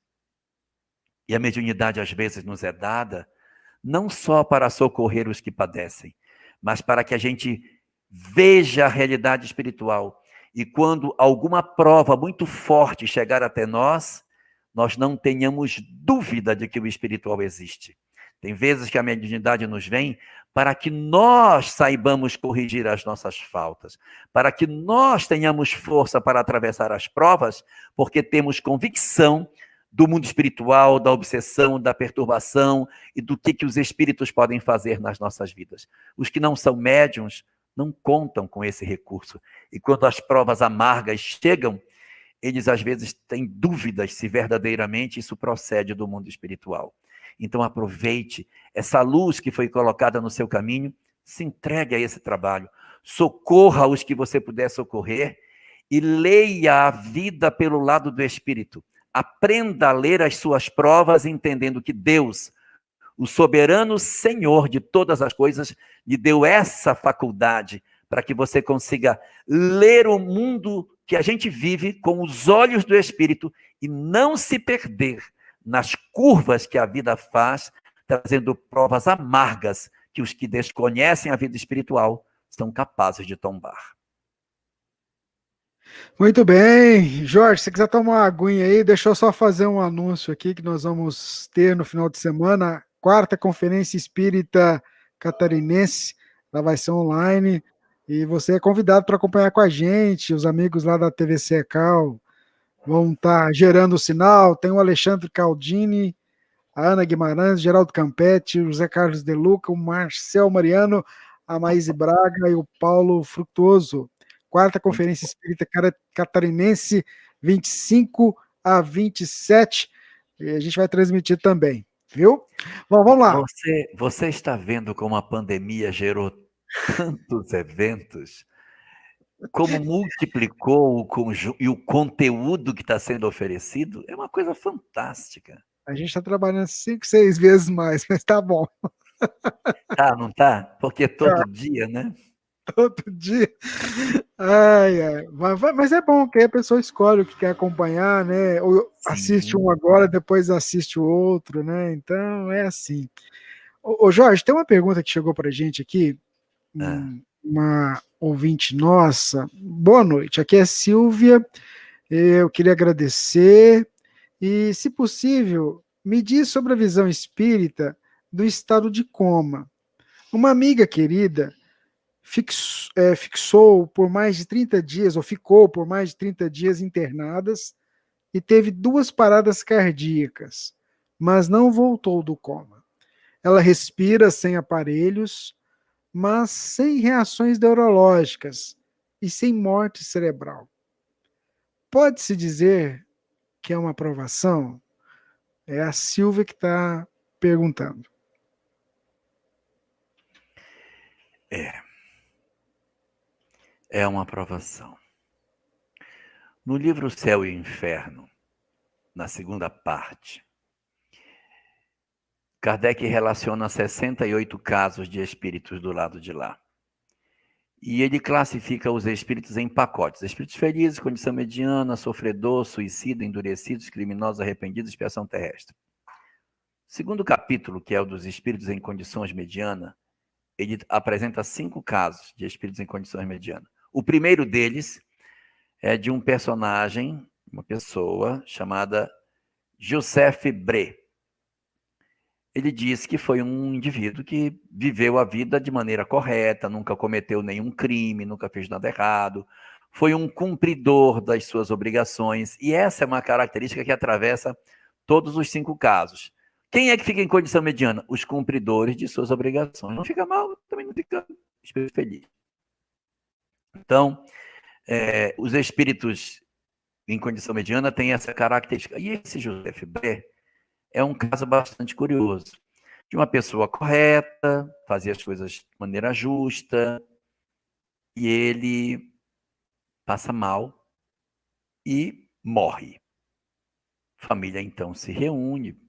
E a mediunidade às vezes nos é dada não só para socorrer os que padecem, mas para que a gente veja a realidade espiritual. E quando alguma prova muito forte chegar até nós, nós não tenhamos dúvida de que o espiritual existe. Tem vezes que a mediunidade nos vem para que nós saibamos corrigir as nossas faltas, para que nós tenhamos força para atravessar as provas, porque temos convicção do mundo espiritual, da obsessão, da perturbação e do que os espíritos podem fazer nas nossas vidas. Os que não são médiuns não contam com esse recurso. E quando as provas amargas chegam, eles às vezes têm dúvidas se verdadeiramente isso procede do mundo espiritual. Então aproveite essa luz que foi colocada no seu caminho, se entregue a esse trabalho, socorra os que você puder socorrer e leia a vida pelo lado do espírito. Aprenda a ler as suas provas, entendendo que Deus, O soberano Senhor de todas as coisas lhe deu essa faculdade para que você consiga ler o mundo que a gente vive com os olhos do Espírito e não se perder nas curvas que a vida faz, trazendo provas amargas que os que desconhecem a vida espiritual são capazes de tombar. Muito bem. Jorge, se você quiser tomar uma aguinha aí, deixa eu só fazer um anúncio aqui que nós vamos ter no final de semana, a 4ª Conferência Espírita Catarinense. Ela vai ser online e você é convidado para acompanhar com a gente. Os amigos lá da TV Secal vão estar gerando o sinal. Tem o Alexandre Caldini, a Ana Guimarães, Geraldo Campetti, o José Carlos De Luca, o Marcel Mariano, a Maíse Braga e o Paulo Frutuoso. 4ª Conferência Espírita Catarinense, 25 a 27. E a gente vai transmitir também, viu? Bom, vamos lá. Você está vendo como a pandemia gerou tantos eventos, como multiplicou e o conteúdo que está sendo oferecido? É uma coisa fantástica. A gente está trabalhando 5, 6 vezes mais, mas tá bom. Tá, não tá? Porque todo dia, né? Todo dia. Ai, ai. Mas é bom que aí a pessoa escolhe o que quer acompanhar, né? Ou assiste um agora, depois assiste o outro, né? Então é assim. Ô Jorge, tem uma pergunta que chegou pra gente aqui. Uma ouvinte nossa. Boa noite. Aqui é Silvia. Eu queria agradecer. E, se possível, me diz sobre a visão espírita do estado de coma. Uma amiga querida fixou por mais de 30 dias, ou ficou por mais de 30 dias internadas e teve 2 paradas cardíacas, mas não voltou do coma. Ela respira sem aparelhos, mas sem reações neurológicas e sem morte cerebral. Pode-se dizer que é uma aprovação? É a Silvia que está perguntando. É uma aprovação. No livro Céu e Inferno, na segunda parte, Kardec relaciona 68 casos de espíritos do lado de lá. E ele classifica os espíritos em pacotes. Espíritos felizes, condição mediana, sofredor, suicida, endurecidos, criminosos, arrependidos, expiação terrestre. Segundo capítulo, que é o dos espíritos em condições medianas, ele apresenta 5 casos de espíritos em condições medianas. O primeiro deles é de um personagem, uma pessoa chamada Joseph Bré. Ele diz que foi um indivíduo que viveu a vida de maneira correta, nunca cometeu nenhum crime, nunca fez nada errado, foi um cumpridor das suas obrigações, e essa é uma característica que atravessa todos os 5 casos. Quem é que fica em condição mediana? Os cumpridores de suas obrigações. Não fica mal, também não fica feliz. Então, os espíritos em condição mediana têm essa característica. E esse Joseph Bré é um caso bastante curioso. De uma pessoa correta, fazia as coisas de maneira justa, e ele passa mal e morre. A família, então, se reúne,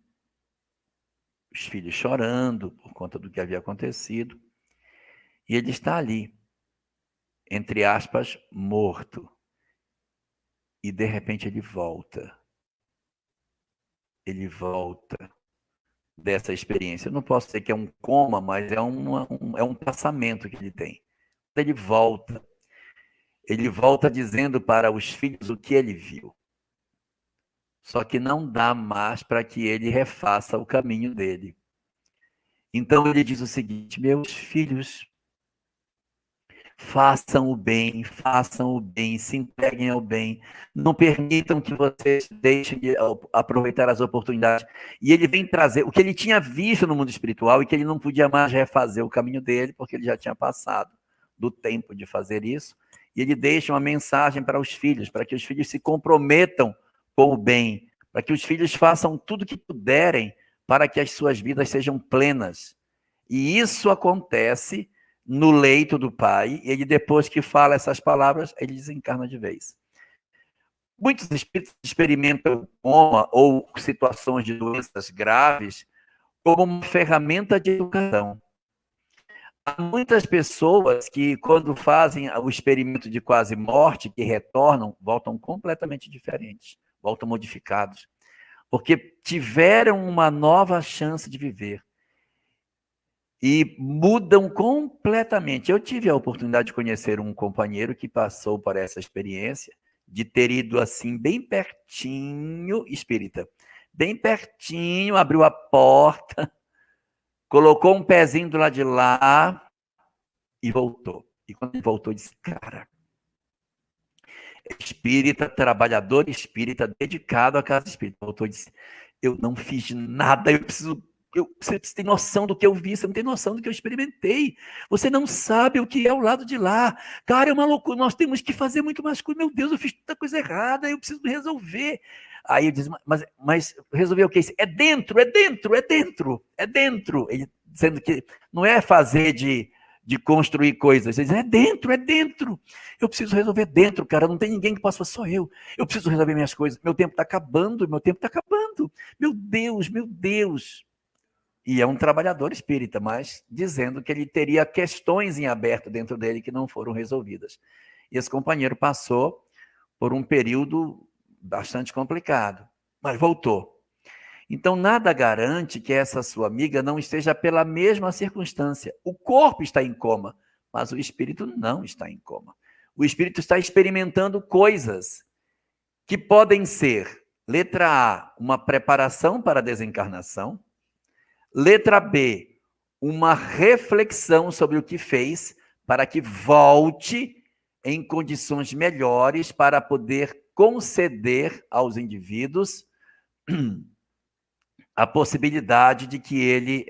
os filhos chorando por conta do que havia acontecido, e ele está ali, entre aspas, morto. E, de repente, ele volta. Ele volta dessa experiência. Eu não posso dizer que é um coma, mas é um passamento que ele tem. Ele volta dizendo para os filhos o que ele viu. Só que não dá mais para que ele refaça o caminho dele. Então ele diz o seguinte: meus filhos, façam o bem, se entreguem ao bem, não permitam que vocês deixem de aproveitar as oportunidades. E ele vem trazer o que ele tinha visto no mundo espiritual e que ele não podia mais refazer o caminho dele, porque ele já tinha passado do tempo de fazer isso. E ele deixa uma mensagem para os filhos, para que os filhos se comprometam com o bem, para que os filhos façam tudo o que puderem para que as suas vidas sejam plenas. E isso acontece no leito do pai, e ele, depois que fala essas palavras, ele desencarna de vez. Muitos espíritos experimentam coma ou situações de doenças graves como uma ferramenta de educação. Há muitas pessoas que, quando fazem o experimento de quase morte, que retornam, voltam completamente diferentes, voltam modificados, porque tiveram uma nova chance de viver e mudam completamente. Eu tive a oportunidade de conhecer um companheiro que passou por essa experiência, de ter ido assim, bem pertinho, espírita, bem pertinho, abriu a porta, colocou um pezinho do lado de lá e voltou. E quando ele voltou, disse, cara, espírita, trabalhador espírita, dedicado à casa espírita. Voltou e disse, eu não fiz nada, você tem noção do que eu vi, você não tem noção do que eu experimentei. Você não sabe o que é o lado de lá. Cara, é uma loucura, nós temos que fazer muito mais coisa. Meu Deus, eu fiz tanta coisa errada, eu preciso resolver. Aí eu disse, mas resolver o quê? É dentro. Ele dizendo que não é fazer de construir coisas. Ele diz, é dentro. Eu preciso resolver dentro, cara. Não tem ninguém que possa fazer, só eu. Eu preciso resolver minhas coisas. Meu tempo está acabando. Meu Deus. E é um trabalhador espírita, mas dizendo que ele teria questões em aberto dentro dele que não foram resolvidas. E esse companheiro passou por um período bastante complicado, mas voltou. Então, nada garante que essa sua amiga não esteja pela mesma circunstância. O corpo está em coma, mas o espírito não está em coma. O espírito está experimentando coisas que podem ser, letra A, uma preparação para a desencarnação, letra B, uma reflexão sobre o que fez para que volte em condições melhores para poder conceder aos indivíduos a possibilidade de que ele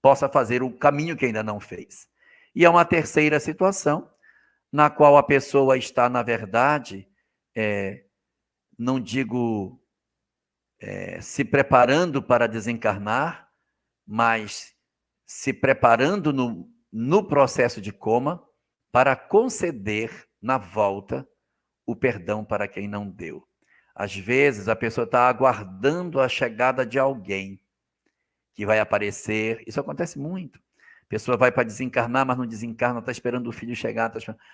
possa fazer o caminho que ainda não fez. E há uma terceira situação, na qual a pessoa está, na verdade, não digo se preparando para desencarnar, mas se preparando no processo de coma para conceder na volta o perdão para quem não deu. Às vezes, a pessoa está aguardando a chegada de alguém que vai aparecer. Isso acontece muito. A pessoa vai para desencarnar, mas não desencarna, está esperando o filho chegar.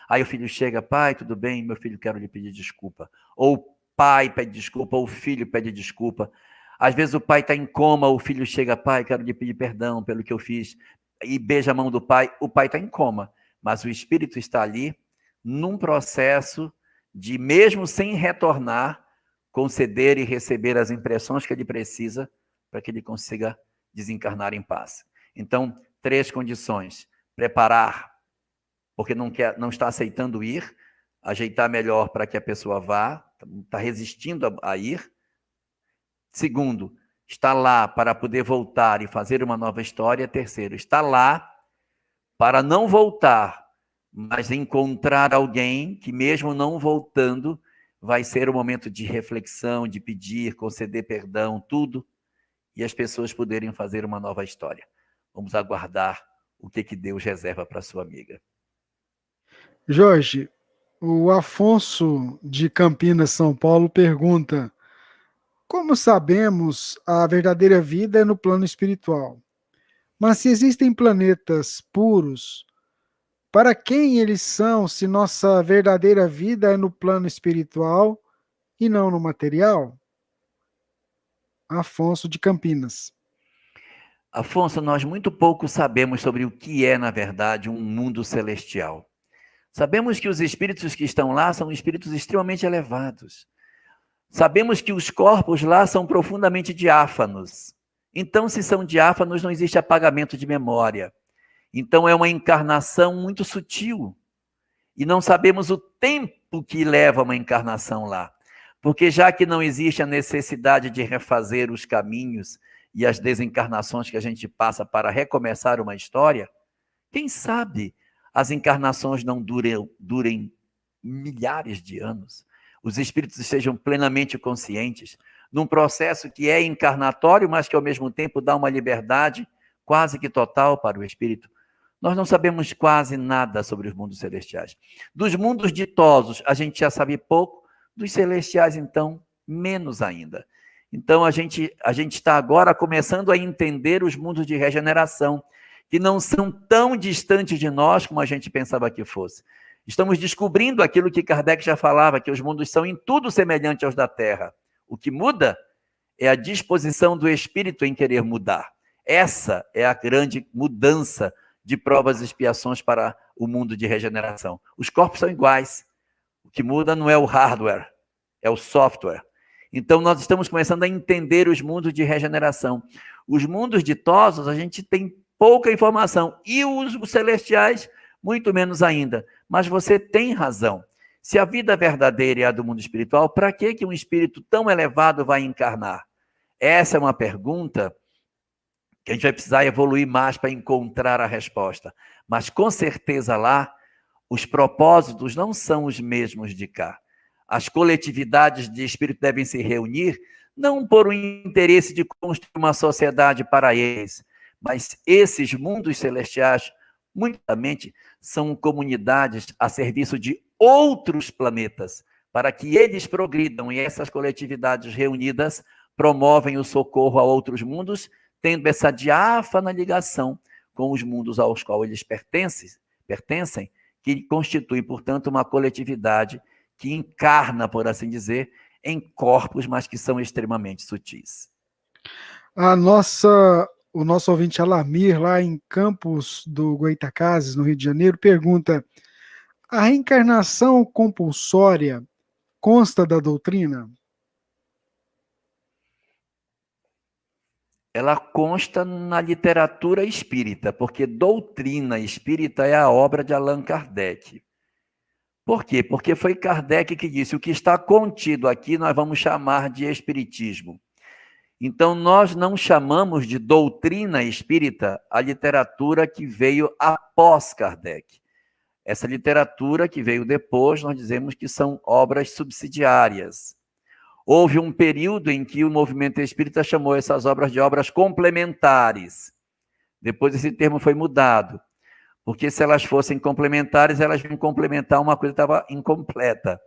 Aí o filho chega, pai, tudo bem? Meu filho, quero lhe pedir desculpa. Ou o pai pede desculpa, ou o filho pede desculpa. Às vezes o pai está em coma, o filho chega, pai, quero lhe pedir perdão pelo que eu fiz. E beija a mão do pai, o pai está em coma. Mas o espírito está ali num processo de, mesmo sem retornar, conceder e receber as impressões que ele precisa para que ele consiga desencarnar em paz. Então, 3 condições. Preparar, porque não está aceitando ir, ajeitar melhor para que a pessoa vá, está resistindo a ir. Segundo, está lá para poder voltar e fazer uma nova história. Terceiro, está lá para não voltar, mas encontrar alguém que, mesmo não voltando, vai ser um momento de reflexão, de pedir, conceder perdão, tudo, e as pessoas poderem fazer uma nova história. Vamos aguardar o que Deus reserva para a sua amiga. Jorge, o Afonso de Campinas, São Paulo, pergunta: como sabemos a verdadeira vida é no plano espiritual? Mas se existem planetas puros, para quem eles são se nossa verdadeira vida é no plano espiritual e não no material? Afonso de Campinas. Afonso, nós muito pouco sabemos sobre o que é, na verdade, um mundo celestial. Sabemos que os espíritos que estão lá são espíritos extremamente elevados. Sabemos que os corpos lá são profundamente diáfanos. Então, se são diáfanos, não existe apagamento de memória. Então, é uma encarnação muito sutil. E não sabemos o tempo que leva uma encarnação lá. Porque já que não existe a necessidade de refazer os caminhos e as desencarnações que a gente passa para recomeçar uma história, quem sabe as encarnações não durem milhares de anos. Os espíritos estejam plenamente conscientes, num processo que é encarnatório, mas que ao mesmo tempo dá uma liberdade quase que total para o espírito. Nós não sabemos quase nada sobre os mundos celestiais. Dos mundos ditosos, a gente já sabe pouco, dos celestiais, então, menos ainda. Então, a gente está agora começando a entender os mundos de regeneração, que não são tão distantes de nós como a gente pensava que fosse. Estamos descobrindo aquilo que Kardec já falava, que os mundos são em tudo semelhantes aos da Terra. O que muda é a disposição do espírito em querer mudar. Essa é a grande mudança de provas e expiações para o mundo de regeneração. Os corpos são iguais. O que muda não é o hardware, é o software. Então, nós estamos começando a entender os mundos de regeneração. Os mundos ditosos, a gente tem pouca informação. E os celestiais, muito menos ainda. Mas você tem razão. Se a vida verdadeira é a do mundo espiritual, para que um espírito tão elevado vai encarnar? Essa é uma pergunta que a gente vai precisar evoluir mais para encontrar a resposta. Mas, com certeza, lá, os propósitos não são os mesmos de cá. As coletividades de espírito devem se reunir, não por um interesse de construir uma sociedade para eles, mas esses mundos celestiais, muitamente, são comunidades a serviço de outros planetas, para que eles progridam, e essas coletividades reunidas promovem o socorro a outros mundos, tendo essa diáfana ligação com os mundos aos quais eles pertencem, que constitui, portanto, uma coletividade que encarna, por assim dizer, em corpos, mas que são extremamente sutis. O nosso ouvinte Alamir, lá em Campos do Goytacazes, no Rio de Janeiro, pergunta: a reencarnação compulsória consta da doutrina? Ela consta na literatura espírita, porque doutrina espírita é a obra de Allan Kardec. Por quê? Porque foi Kardec que disse: o que está contido aqui nós vamos chamar de espiritismo. Então, nós não chamamos de doutrina espírita a literatura que veio após Kardec. Essa literatura que veio depois, nós dizemos que são obras subsidiárias. Houve um período em que o movimento espírita chamou essas obras de obras complementares. Depois esse termo foi mudado. Porque se elas fossem complementares, elas vinham complementar uma coisa que estava incompleta.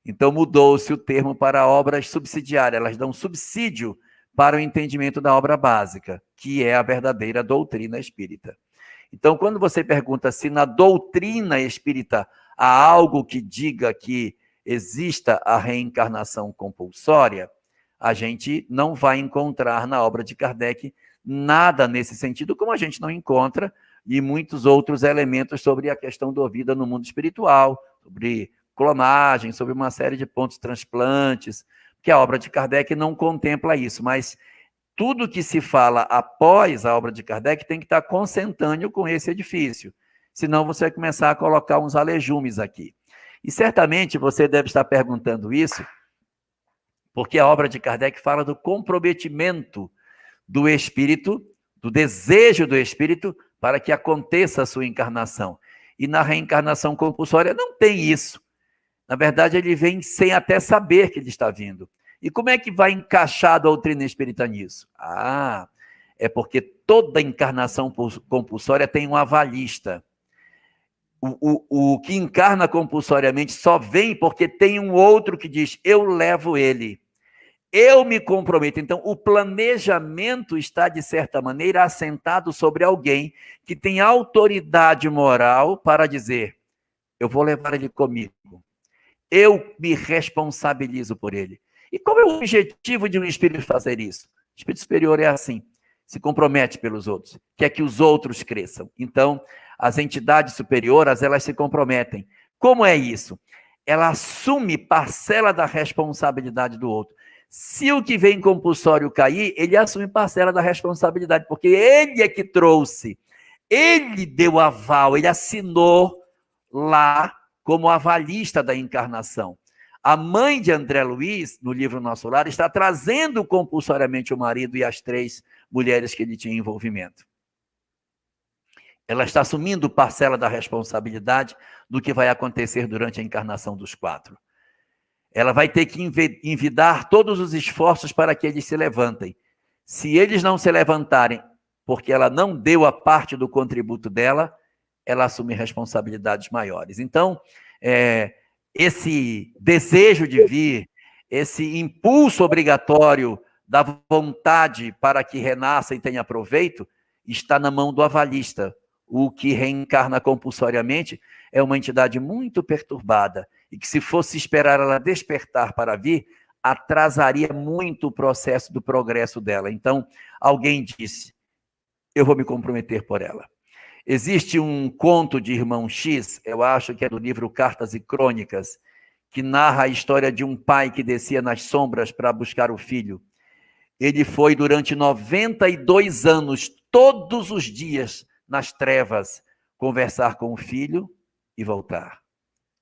Então mudou-se o termo para obras subsidiárias. Elas dão subsídio para o entendimento da obra básica, que é a verdadeira doutrina espírita. Então, quando você pergunta se na doutrina espírita há algo que diga que exista a reencarnação compulsória, a gente não vai encontrar na obra de Kardec nada nesse sentido, como a gente não encontra e muitos outros elementos sobre a questão da vida no mundo espiritual, sobre clonagem, sobre uma série de pontos transplantes, que a obra de Kardec não contempla isso, mas tudo que se fala após a obra de Kardec tem que estar consentâneo com esse edifício, senão você vai começar a colocar uns alejumes aqui. E certamente você deve estar perguntando isso, porque a obra de Kardec fala do comprometimento do espírito, do desejo do espírito, para que aconteça a sua encarnação. E na reencarnação compulsória não tem isso. Na verdade, ele vem sem até saber que ele está vindo. E como é que vai encaixar a doutrina espírita nisso? É porque toda encarnação compulsória tem um avalista. O que encarna compulsoriamente só vem porque tem um outro que diz: eu levo ele, eu me comprometo. Então, o planejamento está, de certa maneira, assentado sobre alguém que tem autoridade moral para dizer: eu vou levar ele comigo, eu me responsabilizo por ele. E qual é o objetivo de um espírito fazer isso? O espírito superior é assim, se compromete pelos outros, quer que os outros cresçam. Então, as entidades superiores, elas se comprometem. Como é isso? Ela assume parcela da responsabilidade do outro. Se o que vem compulsório cair, ele assume parcela da responsabilidade, porque ele é que trouxe, ele deu aval, ele assinou lá como avalista da encarnação. A mãe de André Luiz, no livro Nosso Lar, está trazendo compulsoriamente o marido e as 3 mulheres que ele tinha envolvimento. Ela está assumindo parcela da responsabilidade do que vai acontecer durante a encarnação dos 4. Ela vai ter que envidar todos os esforços para que eles se levantem. Se eles não se levantarem, porque ela não deu a parte do contributo dela, ela assume responsabilidades maiores. Então, esse desejo de vir, esse impulso obrigatório da vontade para que renasça e tenha proveito, está na mão do avalista. O que reencarna compulsoriamente é uma entidade muito perturbada e que, se fosse esperar ela despertar para vir, atrasaria muito o processo do progresso dela. Então, alguém disse, eu vou me comprometer por ela. Existe um conto de Irmão X, eu acho que é do livro Cartas e Crônicas, que narra a história de um pai que descia nas sombras para buscar o filho. Ele foi durante 92 anos, todos os dias, nas trevas, conversar com o filho e voltar.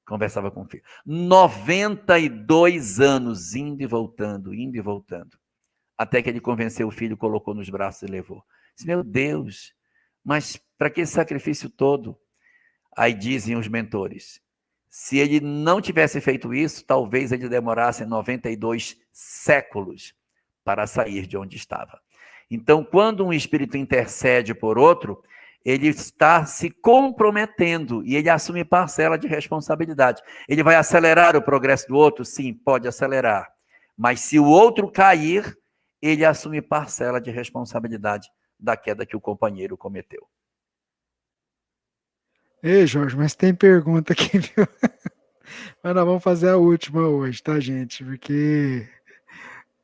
Conversava com o filho. 92 anos, indo e voltando, até que ele convenceu o filho, colocou nos braços e levou. Disse, meu Deus, mas para que esse sacrifício todo? Aí dizem os mentores, se ele não tivesse feito isso, talvez ele demorasse 92 séculos para sair de onde estava. Então, quando um espírito intercede por outro, ele está se comprometendo e ele assume parcela de responsabilidade. Ele vai acelerar o progresso do outro? Sim, pode acelerar. Mas se o outro cair, ele assume parcela de responsabilidade da queda que o companheiro cometeu. Ei, Jorge, mas tem pergunta aqui, viu? Mas nós vamos fazer a última hoje, tá, gente?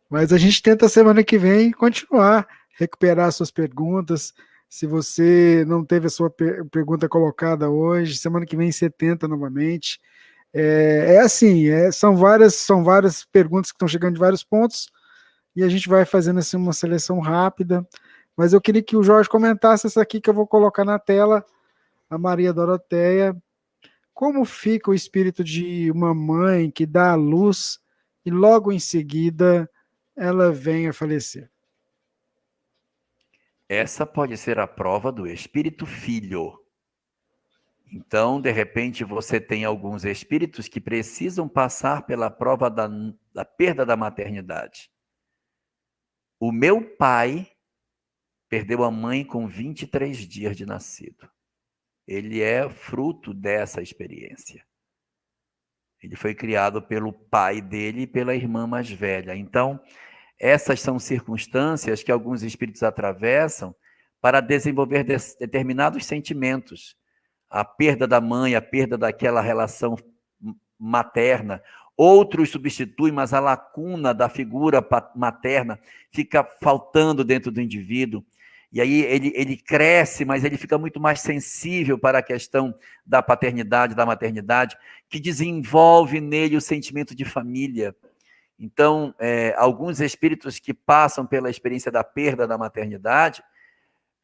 Mas a gente tenta semana que vem continuar, recuperar suas perguntas. Se você não teve a sua pergunta colocada hoje, semana que vem você tenta novamente. São várias perguntas que estão chegando de vários pontos e a gente vai fazendo assim uma seleção rápida. Mas eu queria que o Jorge comentasse essa aqui que eu vou colocar na tela, a Maria Doroteia. Como fica o espírito de uma mãe que dá à luz e logo em seguida ela vem a falecer? Essa pode ser a prova do espírito filho. Então, de repente, você tem alguns espíritos que precisam passar pela prova da perda da maternidade. O meu pai perdeu a mãe com 23 dias de nascido. Ele é fruto dessa experiência. Ele foi criado pelo pai dele e pela irmã mais velha. Então, essas são circunstâncias que alguns espíritos atravessam para desenvolver determinados sentimentos. A perda da mãe, a perda daquela relação materna. Outros substituem, mas a lacuna da figura materna fica faltando dentro do indivíduo. E aí ele cresce, mas ele fica muito mais sensível para a questão da paternidade, da maternidade, que desenvolve nele o sentimento de família. Então, alguns espíritos que passam pela experiência da perda da maternidade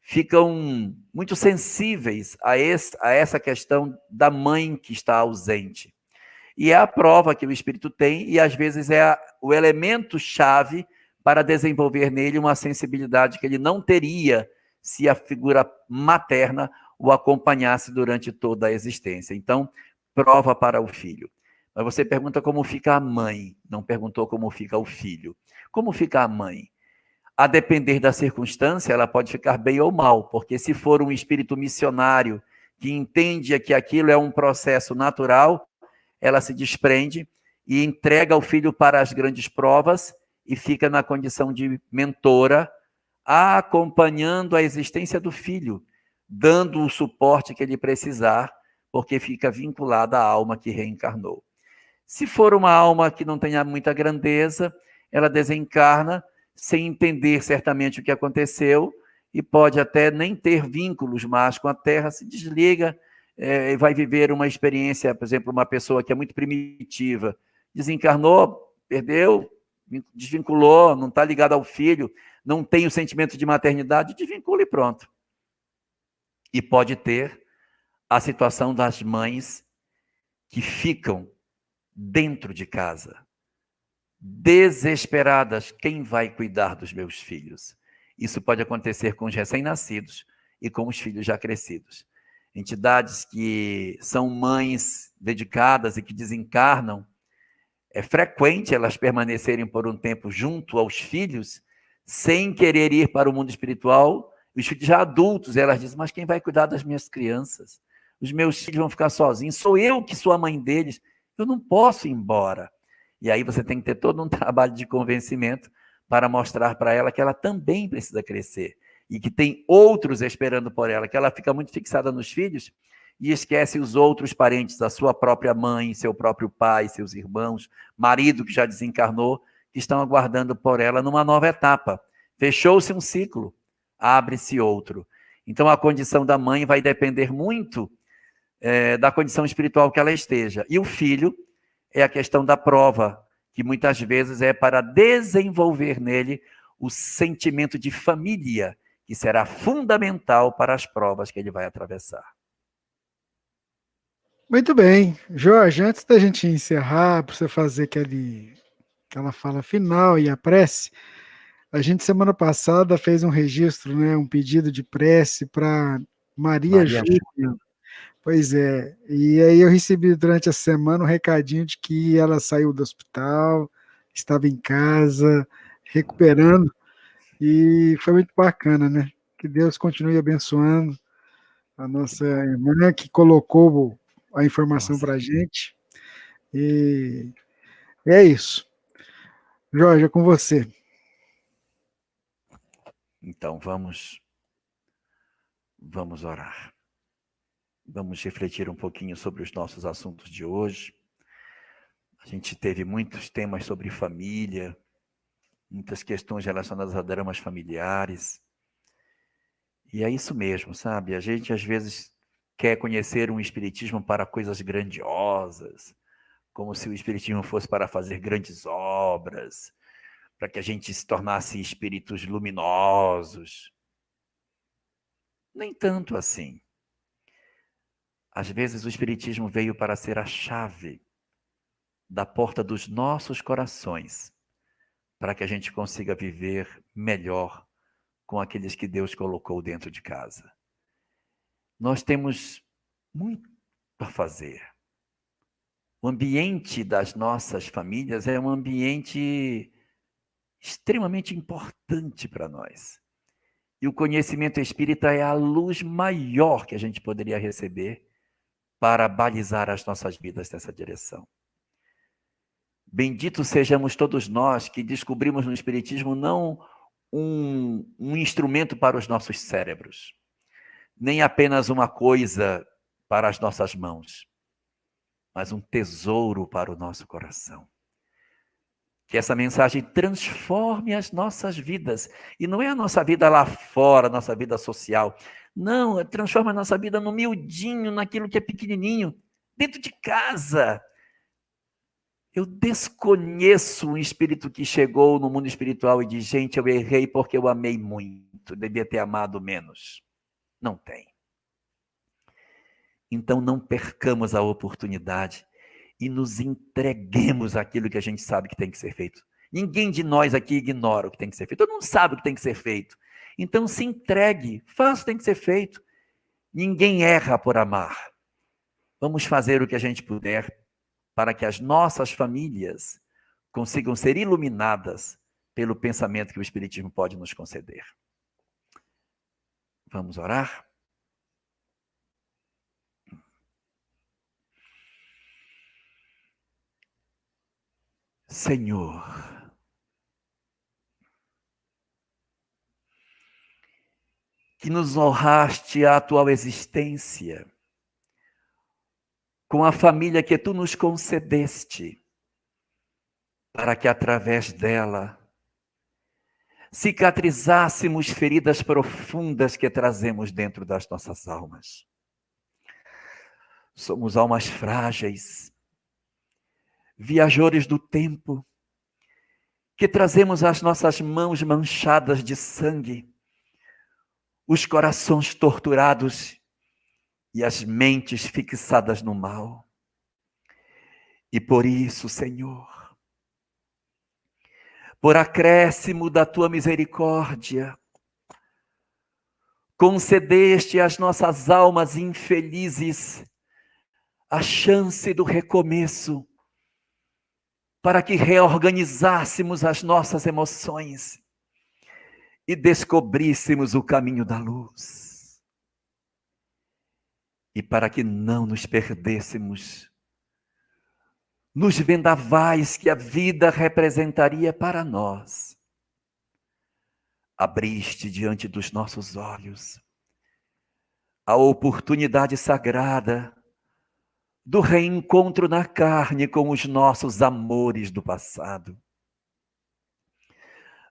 ficam muito sensíveis a essa questão da mãe que está ausente. E é a prova que o espírito tem, e às vezes é o elemento-chave para desenvolver nele uma sensibilidade que ele não teria se a figura materna o acompanhasse durante toda a existência. Então, prova para o filho. Mas você pergunta como fica a mãe, não perguntou como fica o filho. Como fica a mãe? A depender da circunstância, ela pode ficar bem ou mal, porque se for um espírito missionário que entende que aquilo é um processo natural, ela se desprende e entrega o filho para as grandes provas e fica na condição de mentora, acompanhando a existência do filho, dando o suporte que ele precisar, porque fica vinculada à alma que reencarnou. Se for uma alma que não tenha muita grandeza, ela desencarna sem entender certamente o que aconteceu e pode até nem ter vínculos mais com a Terra, se desliga, vai viver uma experiência, por exemplo, uma pessoa que é muito primitiva, desencarnou, perdeu, desvinculou, não está ligado ao filho, não tem o sentimento de maternidade, desvincula e pronto. E pode ter a situação das mães que ficam dentro de casa, desesperadas, quem vai cuidar dos meus filhos? Isso pode acontecer com os recém-nascidos e com os filhos já crescidos. Entidades que são mães dedicadas e que desencarnam, é frequente elas permanecerem por um tempo junto aos filhos, sem querer ir para o mundo espiritual, os filhos já adultos, elas dizem, mas quem vai cuidar das minhas crianças? Os meus filhos vão ficar sozinhos, sou eu que sou a mãe deles, eu não posso ir embora. E aí você tem que ter todo um trabalho de convencimento para mostrar para ela que ela também precisa crescer e que tem outros esperando por ela, que ela fica muito fixada nos filhos e esquece os outros parentes, a sua própria mãe, seu próprio pai, seus irmãos, marido que já desencarnou, que estão aguardando por ela numa nova etapa. Fechou-se um ciclo, abre-se outro. Então a condição da mãe vai depender muito da condição espiritual que ela esteja. E o filho é a questão da prova, que muitas vezes é para desenvolver nele o sentimento de família, que será fundamental para as provas que ele vai atravessar. Muito bem. Jorge, antes da gente encerrar, para você fazer aquela fala final e a prece, a gente semana passada fez um registro, né, um pedido de prece para Maria Júlia. Pois é, e aí eu recebi durante a semana um recadinho de que ela saiu do hospital, estava em casa, recuperando, e foi muito bacana, né? Que Deus continue abençoando a nossa irmã que colocou a informação para a gente, e é isso. Jorge, é com você. Então vamos orar. Vamos refletir um pouquinho sobre os nossos assuntos de hoje. A gente teve muitos temas sobre família, muitas questões relacionadas a dramas familiares. E é isso mesmo, sabe? A gente às vezes quer conhecer um espiritismo para coisas grandiosas, como se o espiritismo fosse para fazer grandes obras, para que a gente se tornasse espíritos luminosos. Nem tanto assim. Às vezes o espiritismo veio para ser a chave da porta dos nossos corações, para que a gente consiga viver melhor com aqueles que Deus colocou dentro de casa. Nós temos muito a fazer. O ambiente das nossas famílias é um ambiente extremamente importante para nós. E o conhecimento espírita é a luz maior que a gente poderia receber para balizar as nossas vidas nessa direção. Benditos sejamos todos nós que descobrimos no Espiritismo não um instrumento para os nossos cérebros, nem apenas uma coisa para as nossas mãos, mas um tesouro para o nosso coração. Que essa mensagem transforme as nossas vidas. E não é a nossa vida lá fora, a nossa vida social. Não, transforma a nossa vida no miudinho, naquilo que é pequenininho, dentro de casa. Eu desconheço um espírito que chegou no mundo espiritual e diz, gente, eu errei porque eu amei muito, devia ter amado menos. Não tem. Então não percamos a oportunidade e nos entreguemos àquilo que a gente sabe que tem que ser feito. Ninguém de nós aqui ignora o que tem que ser feito. Todo mundo sabe o que tem que ser feito. Então se entregue, faça o que tem que ser feito. Ninguém erra por amar. Vamos fazer o que a gente puder para que as nossas famílias consigam ser iluminadas pelo pensamento que o Espiritismo pode nos conceder. Vamos orar? Senhor, que nos honraste a atual existência com a família que tu nos concedeste, para que através dela cicatrizássemos feridas profundas que trazemos dentro das nossas almas. Somos almas frágeis, viajores do tempo, que trazemos as nossas mãos manchadas de sangue, os corações torturados e as mentes fixadas no mal. E por isso, Senhor, por acréscimo da tua misericórdia, concedeste às nossas almas infelizes a chance do recomeço, para que reorganizássemos as nossas emoções e descobríssemos o caminho da luz. E para que não nos perdêssemos nos vendavais que a vida representaria para nós. abriste diante dos nossos olhos a oportunidade sagrada do reencontro na carne com os nossos amores do passado.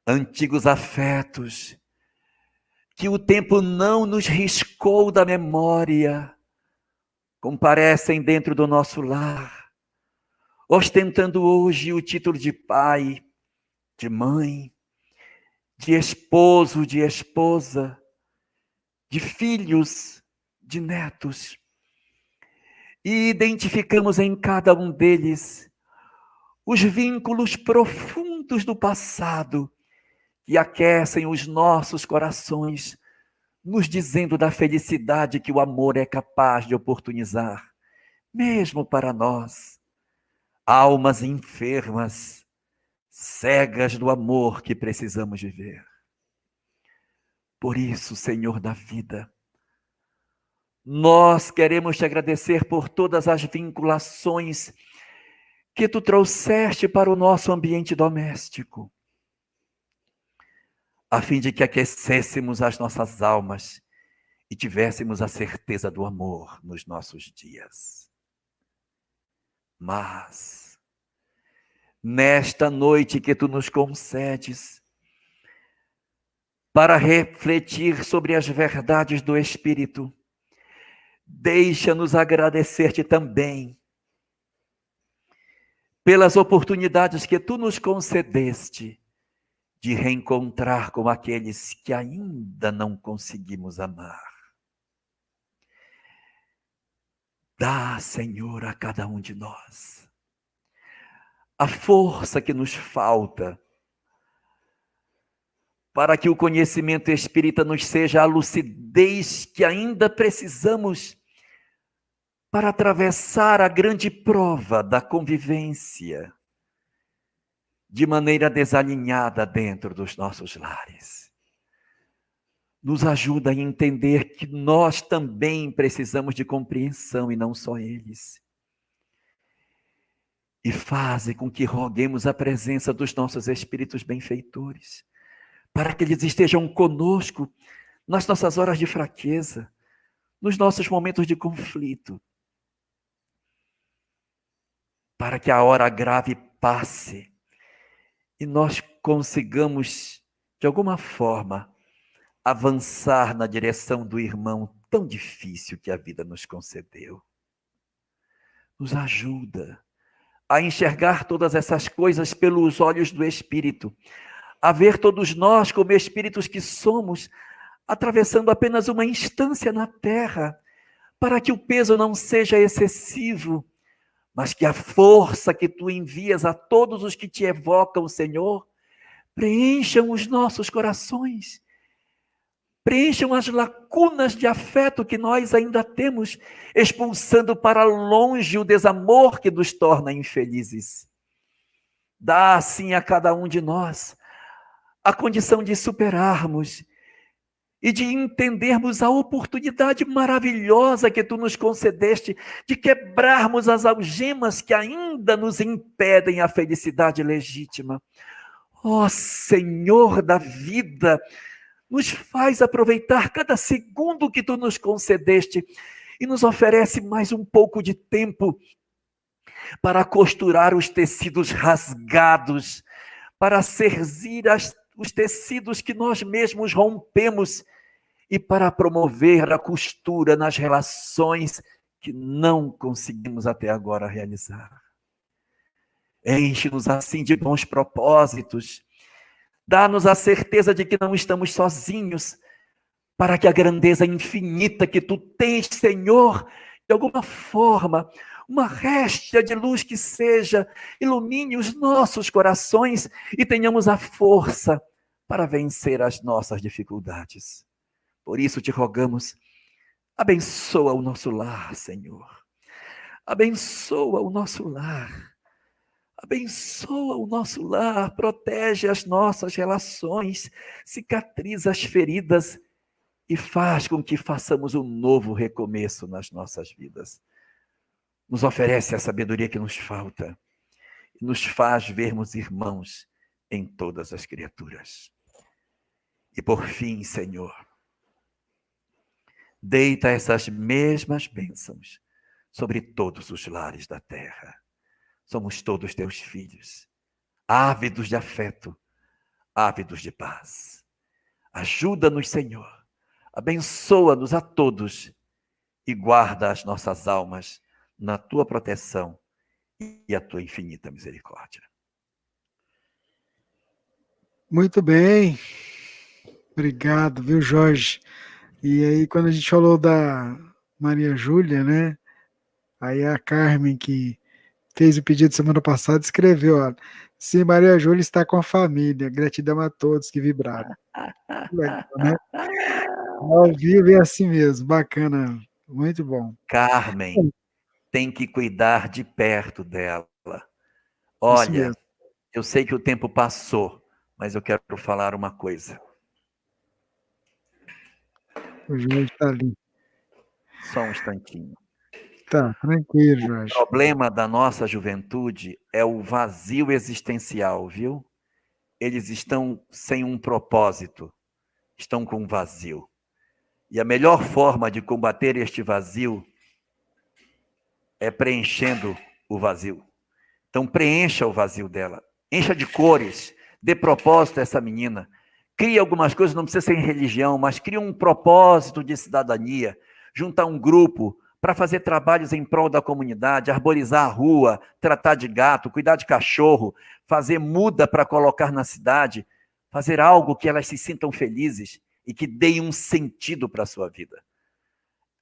Antigos afetos que o tempo não nos riscou da memória, comparecem dentro do nosso lar, ostentando hoje o título de pai, de mãe, de esposo, de esposa, de filhos, de netos. E identificamos em cada um deles os vínculos profundos do passado que aquecem os nossos corações, nos dizendo da felicidade que o amor é capaz de oportunizar, mesmo para nós, almas enfermas, cegas do amor que precisamos viver. Por isso, Senhor da vida, nós queremos te agradecer por todas as vinculações que tu trouxeste para o nosso ambiente doméstico, a fim de que aquecêssemos as nossas almas e tivéssemos a certeza do amor nos nossos dias. Mas, nesta noite que tu nos concedes, para refletir sobre as verdades do Espírito, deixa-nos agradecer-te também pelas oportunidades que tu nos concedeste de reencontrar com aqueles que ainda não conseguimos amar. Dá, Senhor, a cada um de nós a força que nos falta para que o conhecimento espírita nos seja a lucidez que ainda precisamos para atravessar a grande prova da convivência de maneira desalinhada dentro dos nossos lares. Nos ajuda a entender que nós também precisamos de compreensão e não só eles. E faze com que roguemos a presença dos nossos espíritos benfeitores, para que eles estejam conosco nas nossas horas de fraqueza, nos nossos momentos de conflito, para que a hora grave passe e nós consigamos, de alguma forma, avançar na direção do irmão tão difícil que a vida nos concedeu. Nos ajuda a enxergar todas essas coisas pelos olhos do Espírito, a ver todos nós como espíritos que somos, atravessando apenas uma instância na Terra, para que o peso não seja excessivo, mas que a força que tu envias a todos os que te evocam, Senhor, preencham os nossos corações, preencham as lacunas de afeto que nós ainda temos, expulsando para longe o desamor que nos torna infelizes. Dá, assim, a cada um de nós a condição de superarmos e de entendermos a oportunidade maravilhosa que tu nos concedeste de quebrarmos as algemas que ainda nos impedem a felicidade legítima. Ó Senhor da vida, nos faz aproveitar cada segundo que tu nos concedeste e nos oferece mais um pouco de tempo para costurar os tecidos rasgados, para cerzir os tecidos que nós mesmos rompemos e para promover a costura nas relações que não conseguimos até agora realizar. Enche-nos assim de bons propósitos, dá-nos a certeza de que não estamos sozinhos, para que a grandeza infinita que tu tens, Senhor, de alguma forma, uma réstia de luz que seja, ilumine os nossos corações e tenhamos a força para vencer as nossas dificuldades. Por isso te rogamos, abençoa o nosso lar, Senhor. Abençoa o nosso lar. Abençoa o nosso lar, protege as nossas relações, cicatriza as feridas e faz com que façamos um novo recomeço nas nossas vidas. Nos oferece a sabedoria que nos falta e nos faz vermos irmãos em todas as criaturas. E por fim, Senhor, deita essas mesmas bênçãos sobre todos os lares da terra. Somos todos teus filhos, ávidos de afeto, ávidos de paz. Ajuda-nos, Senhor, abençoa-nos a todos e guarda as nossas almas na tua proteção e a tua infinita misericórdia. Muito bem. Obrigado, viu, Jorge? E aí, quando a gente falou da Maria Júlia, né? Aí a Carmen, que fez o pedido semana passada, escreveu, ó, sim, Maria Júlia está com a família. Gratidão a todos que vibraram. Legal, né? Ao vivo é assim mesmo, bacana, muito bom. Carmen, tem que cuidar de perto dela. Isso Olha, mesmo. eu sei que o tempo passou, mas eu quero falar uma coisa. O Jorge está ali. Só um instantinho. Tá, tranquilo, O Jorge. problema da nossa juventude é o vazio existencial, viu? Eles estão sem um propósito, estão com um vazio. E a melhor forma de combater este vazio é preenchendo o vazio. Então preencha o vazio dela, encha de cores, dê propósito a essa menina. Cria algumas coisas, não precisa ser em religião, mas cria um propósito de cidadania, juntar um grupo para fazer trabalhos em prol da comunidade, arborizar a rua, tratar de gato, cuidar de cachorro, fazer muda para colocar na cidade, fazer algo que elas se sintam felizes e que deem um sentido para a sua vida.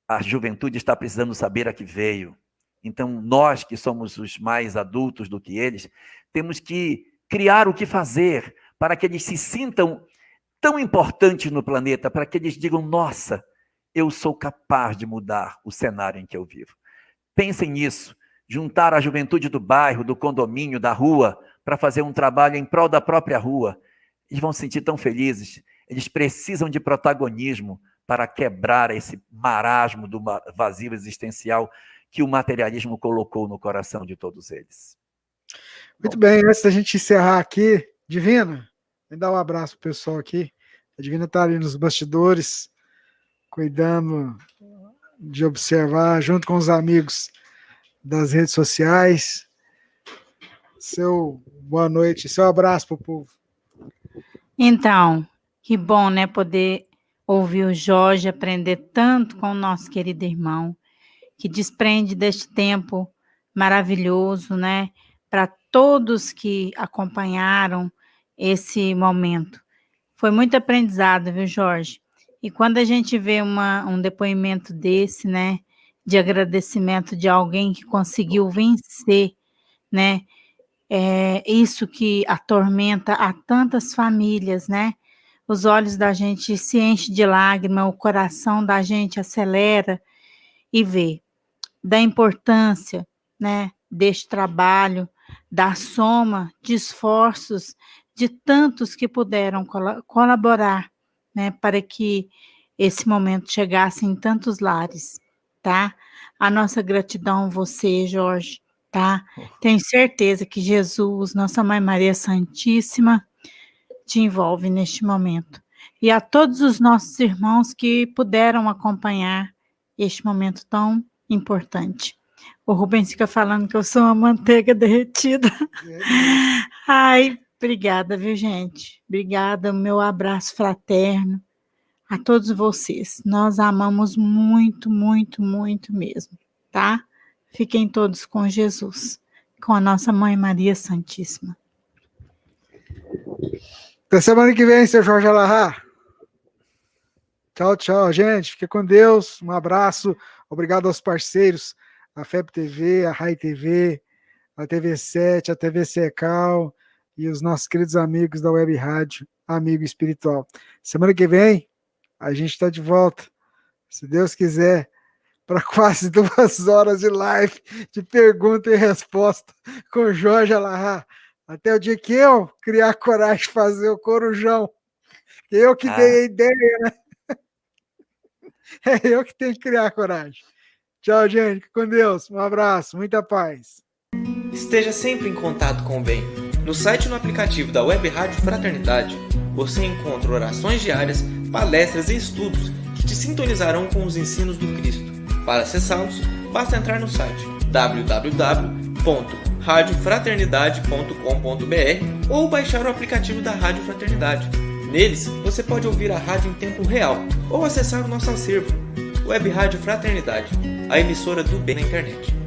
A juventude está precisando saber a que veio. Então, nós que somos os mais adultos do que eles, temos que criar o que fazer para que eles se sintam tão importantes no planeta, para que eles digam, nossa, eu sou capaz de mudar o cenário em que eu vivo. Pensem nisso, juntar a juventude do bairro, do condomínio, da rua, para fazer um trabalho em prol da própria rua. Eles vão se sentir tão felizes. Eles precisam de protagonismo para quebrar esse marasmo do vazio existencial que o materialismo colocou no coração de todos eles. Muito bem, antes da gente encerrar aqui, Divina, me dá um abraço pro pessoal aqui. A Divina está ali nos bastidores, cuidando de observar, junto com os amigos das redes sociais. Seu boa noite, seu abraço pro povo. Então, que bom, né, poder ouvir o Jorge, aprender tanto com o nosso querido irmão, que desprende deste tempo maravilhoso, né, para todos que acompanharam esse momento. Foi muito aprendizado, viu, Jorge? E quando a gente vê um depoimento desse, né, de agradecimento de alguém que conseguiu vencer, né, isso que atormenta a tantas famílias, né, os olhos da gente se enchem de lágrima, o coração da gente acelera e vê da importância, né, deste trabalho, da soma de esforços de tantos que puderam colaborar, né, para que esse momento chegasse em tantos lares, tá? A nossa gratidão a você, Jorge, tá? Tenho certeza que Jesus, nossa Mãe Maria Santíssima, te envolve neste momento. E a todos os nossos irmãos que puderam acompanhar este momento tão importante. O Rubens fica falando que eu sou uma manteiga derretida. Ai, obrigada, viu, gente? Obrigada, meu abraço fraterno a todos vocês. Nós amamos muito, muito, muito mesmo, tá? Fiquem todos com Jesus, com a nossa Mãe Maria Santíssima. Até semana que vem, seu Jorge Alahá. Tchau, tchau, gente. Fique com Deus. Um abraço. Obrigado aos parceiros, a FEB TV, a Rai TV, a TV7, a TV Secal e os nossos queridos amigos da Web Rádio Amigo Espiritual. Semana que vem, a gente está de volta, se Deus quiser, para quase 2 horas de live, de pergunta e resposta com o Jorge Alahá. Até o dia que eu criar coragem de fazer o Corujão. Eu que dei a ideia, né? É eu que tenho que criar coragem. Tchau, gente. Fique com Deus. Um abraço. Muita paz. Esteja sempre em contato com o bem. No site e no aplicativo da Web Rádio Fraternidade, você encontra orações diárias, palestras e estudos que te sintonizarão com os ensinos do Cristo. Para acessá-los, basta entrar no site www.radiofraternidade.com.br ou baixar o aplicativo da Rádio Fraternidade. Neles, você pode ouvir a rádio em tempo real ou acessar o nosso acervo, Web Rádio Fraternidade, a emissora do bem na internet.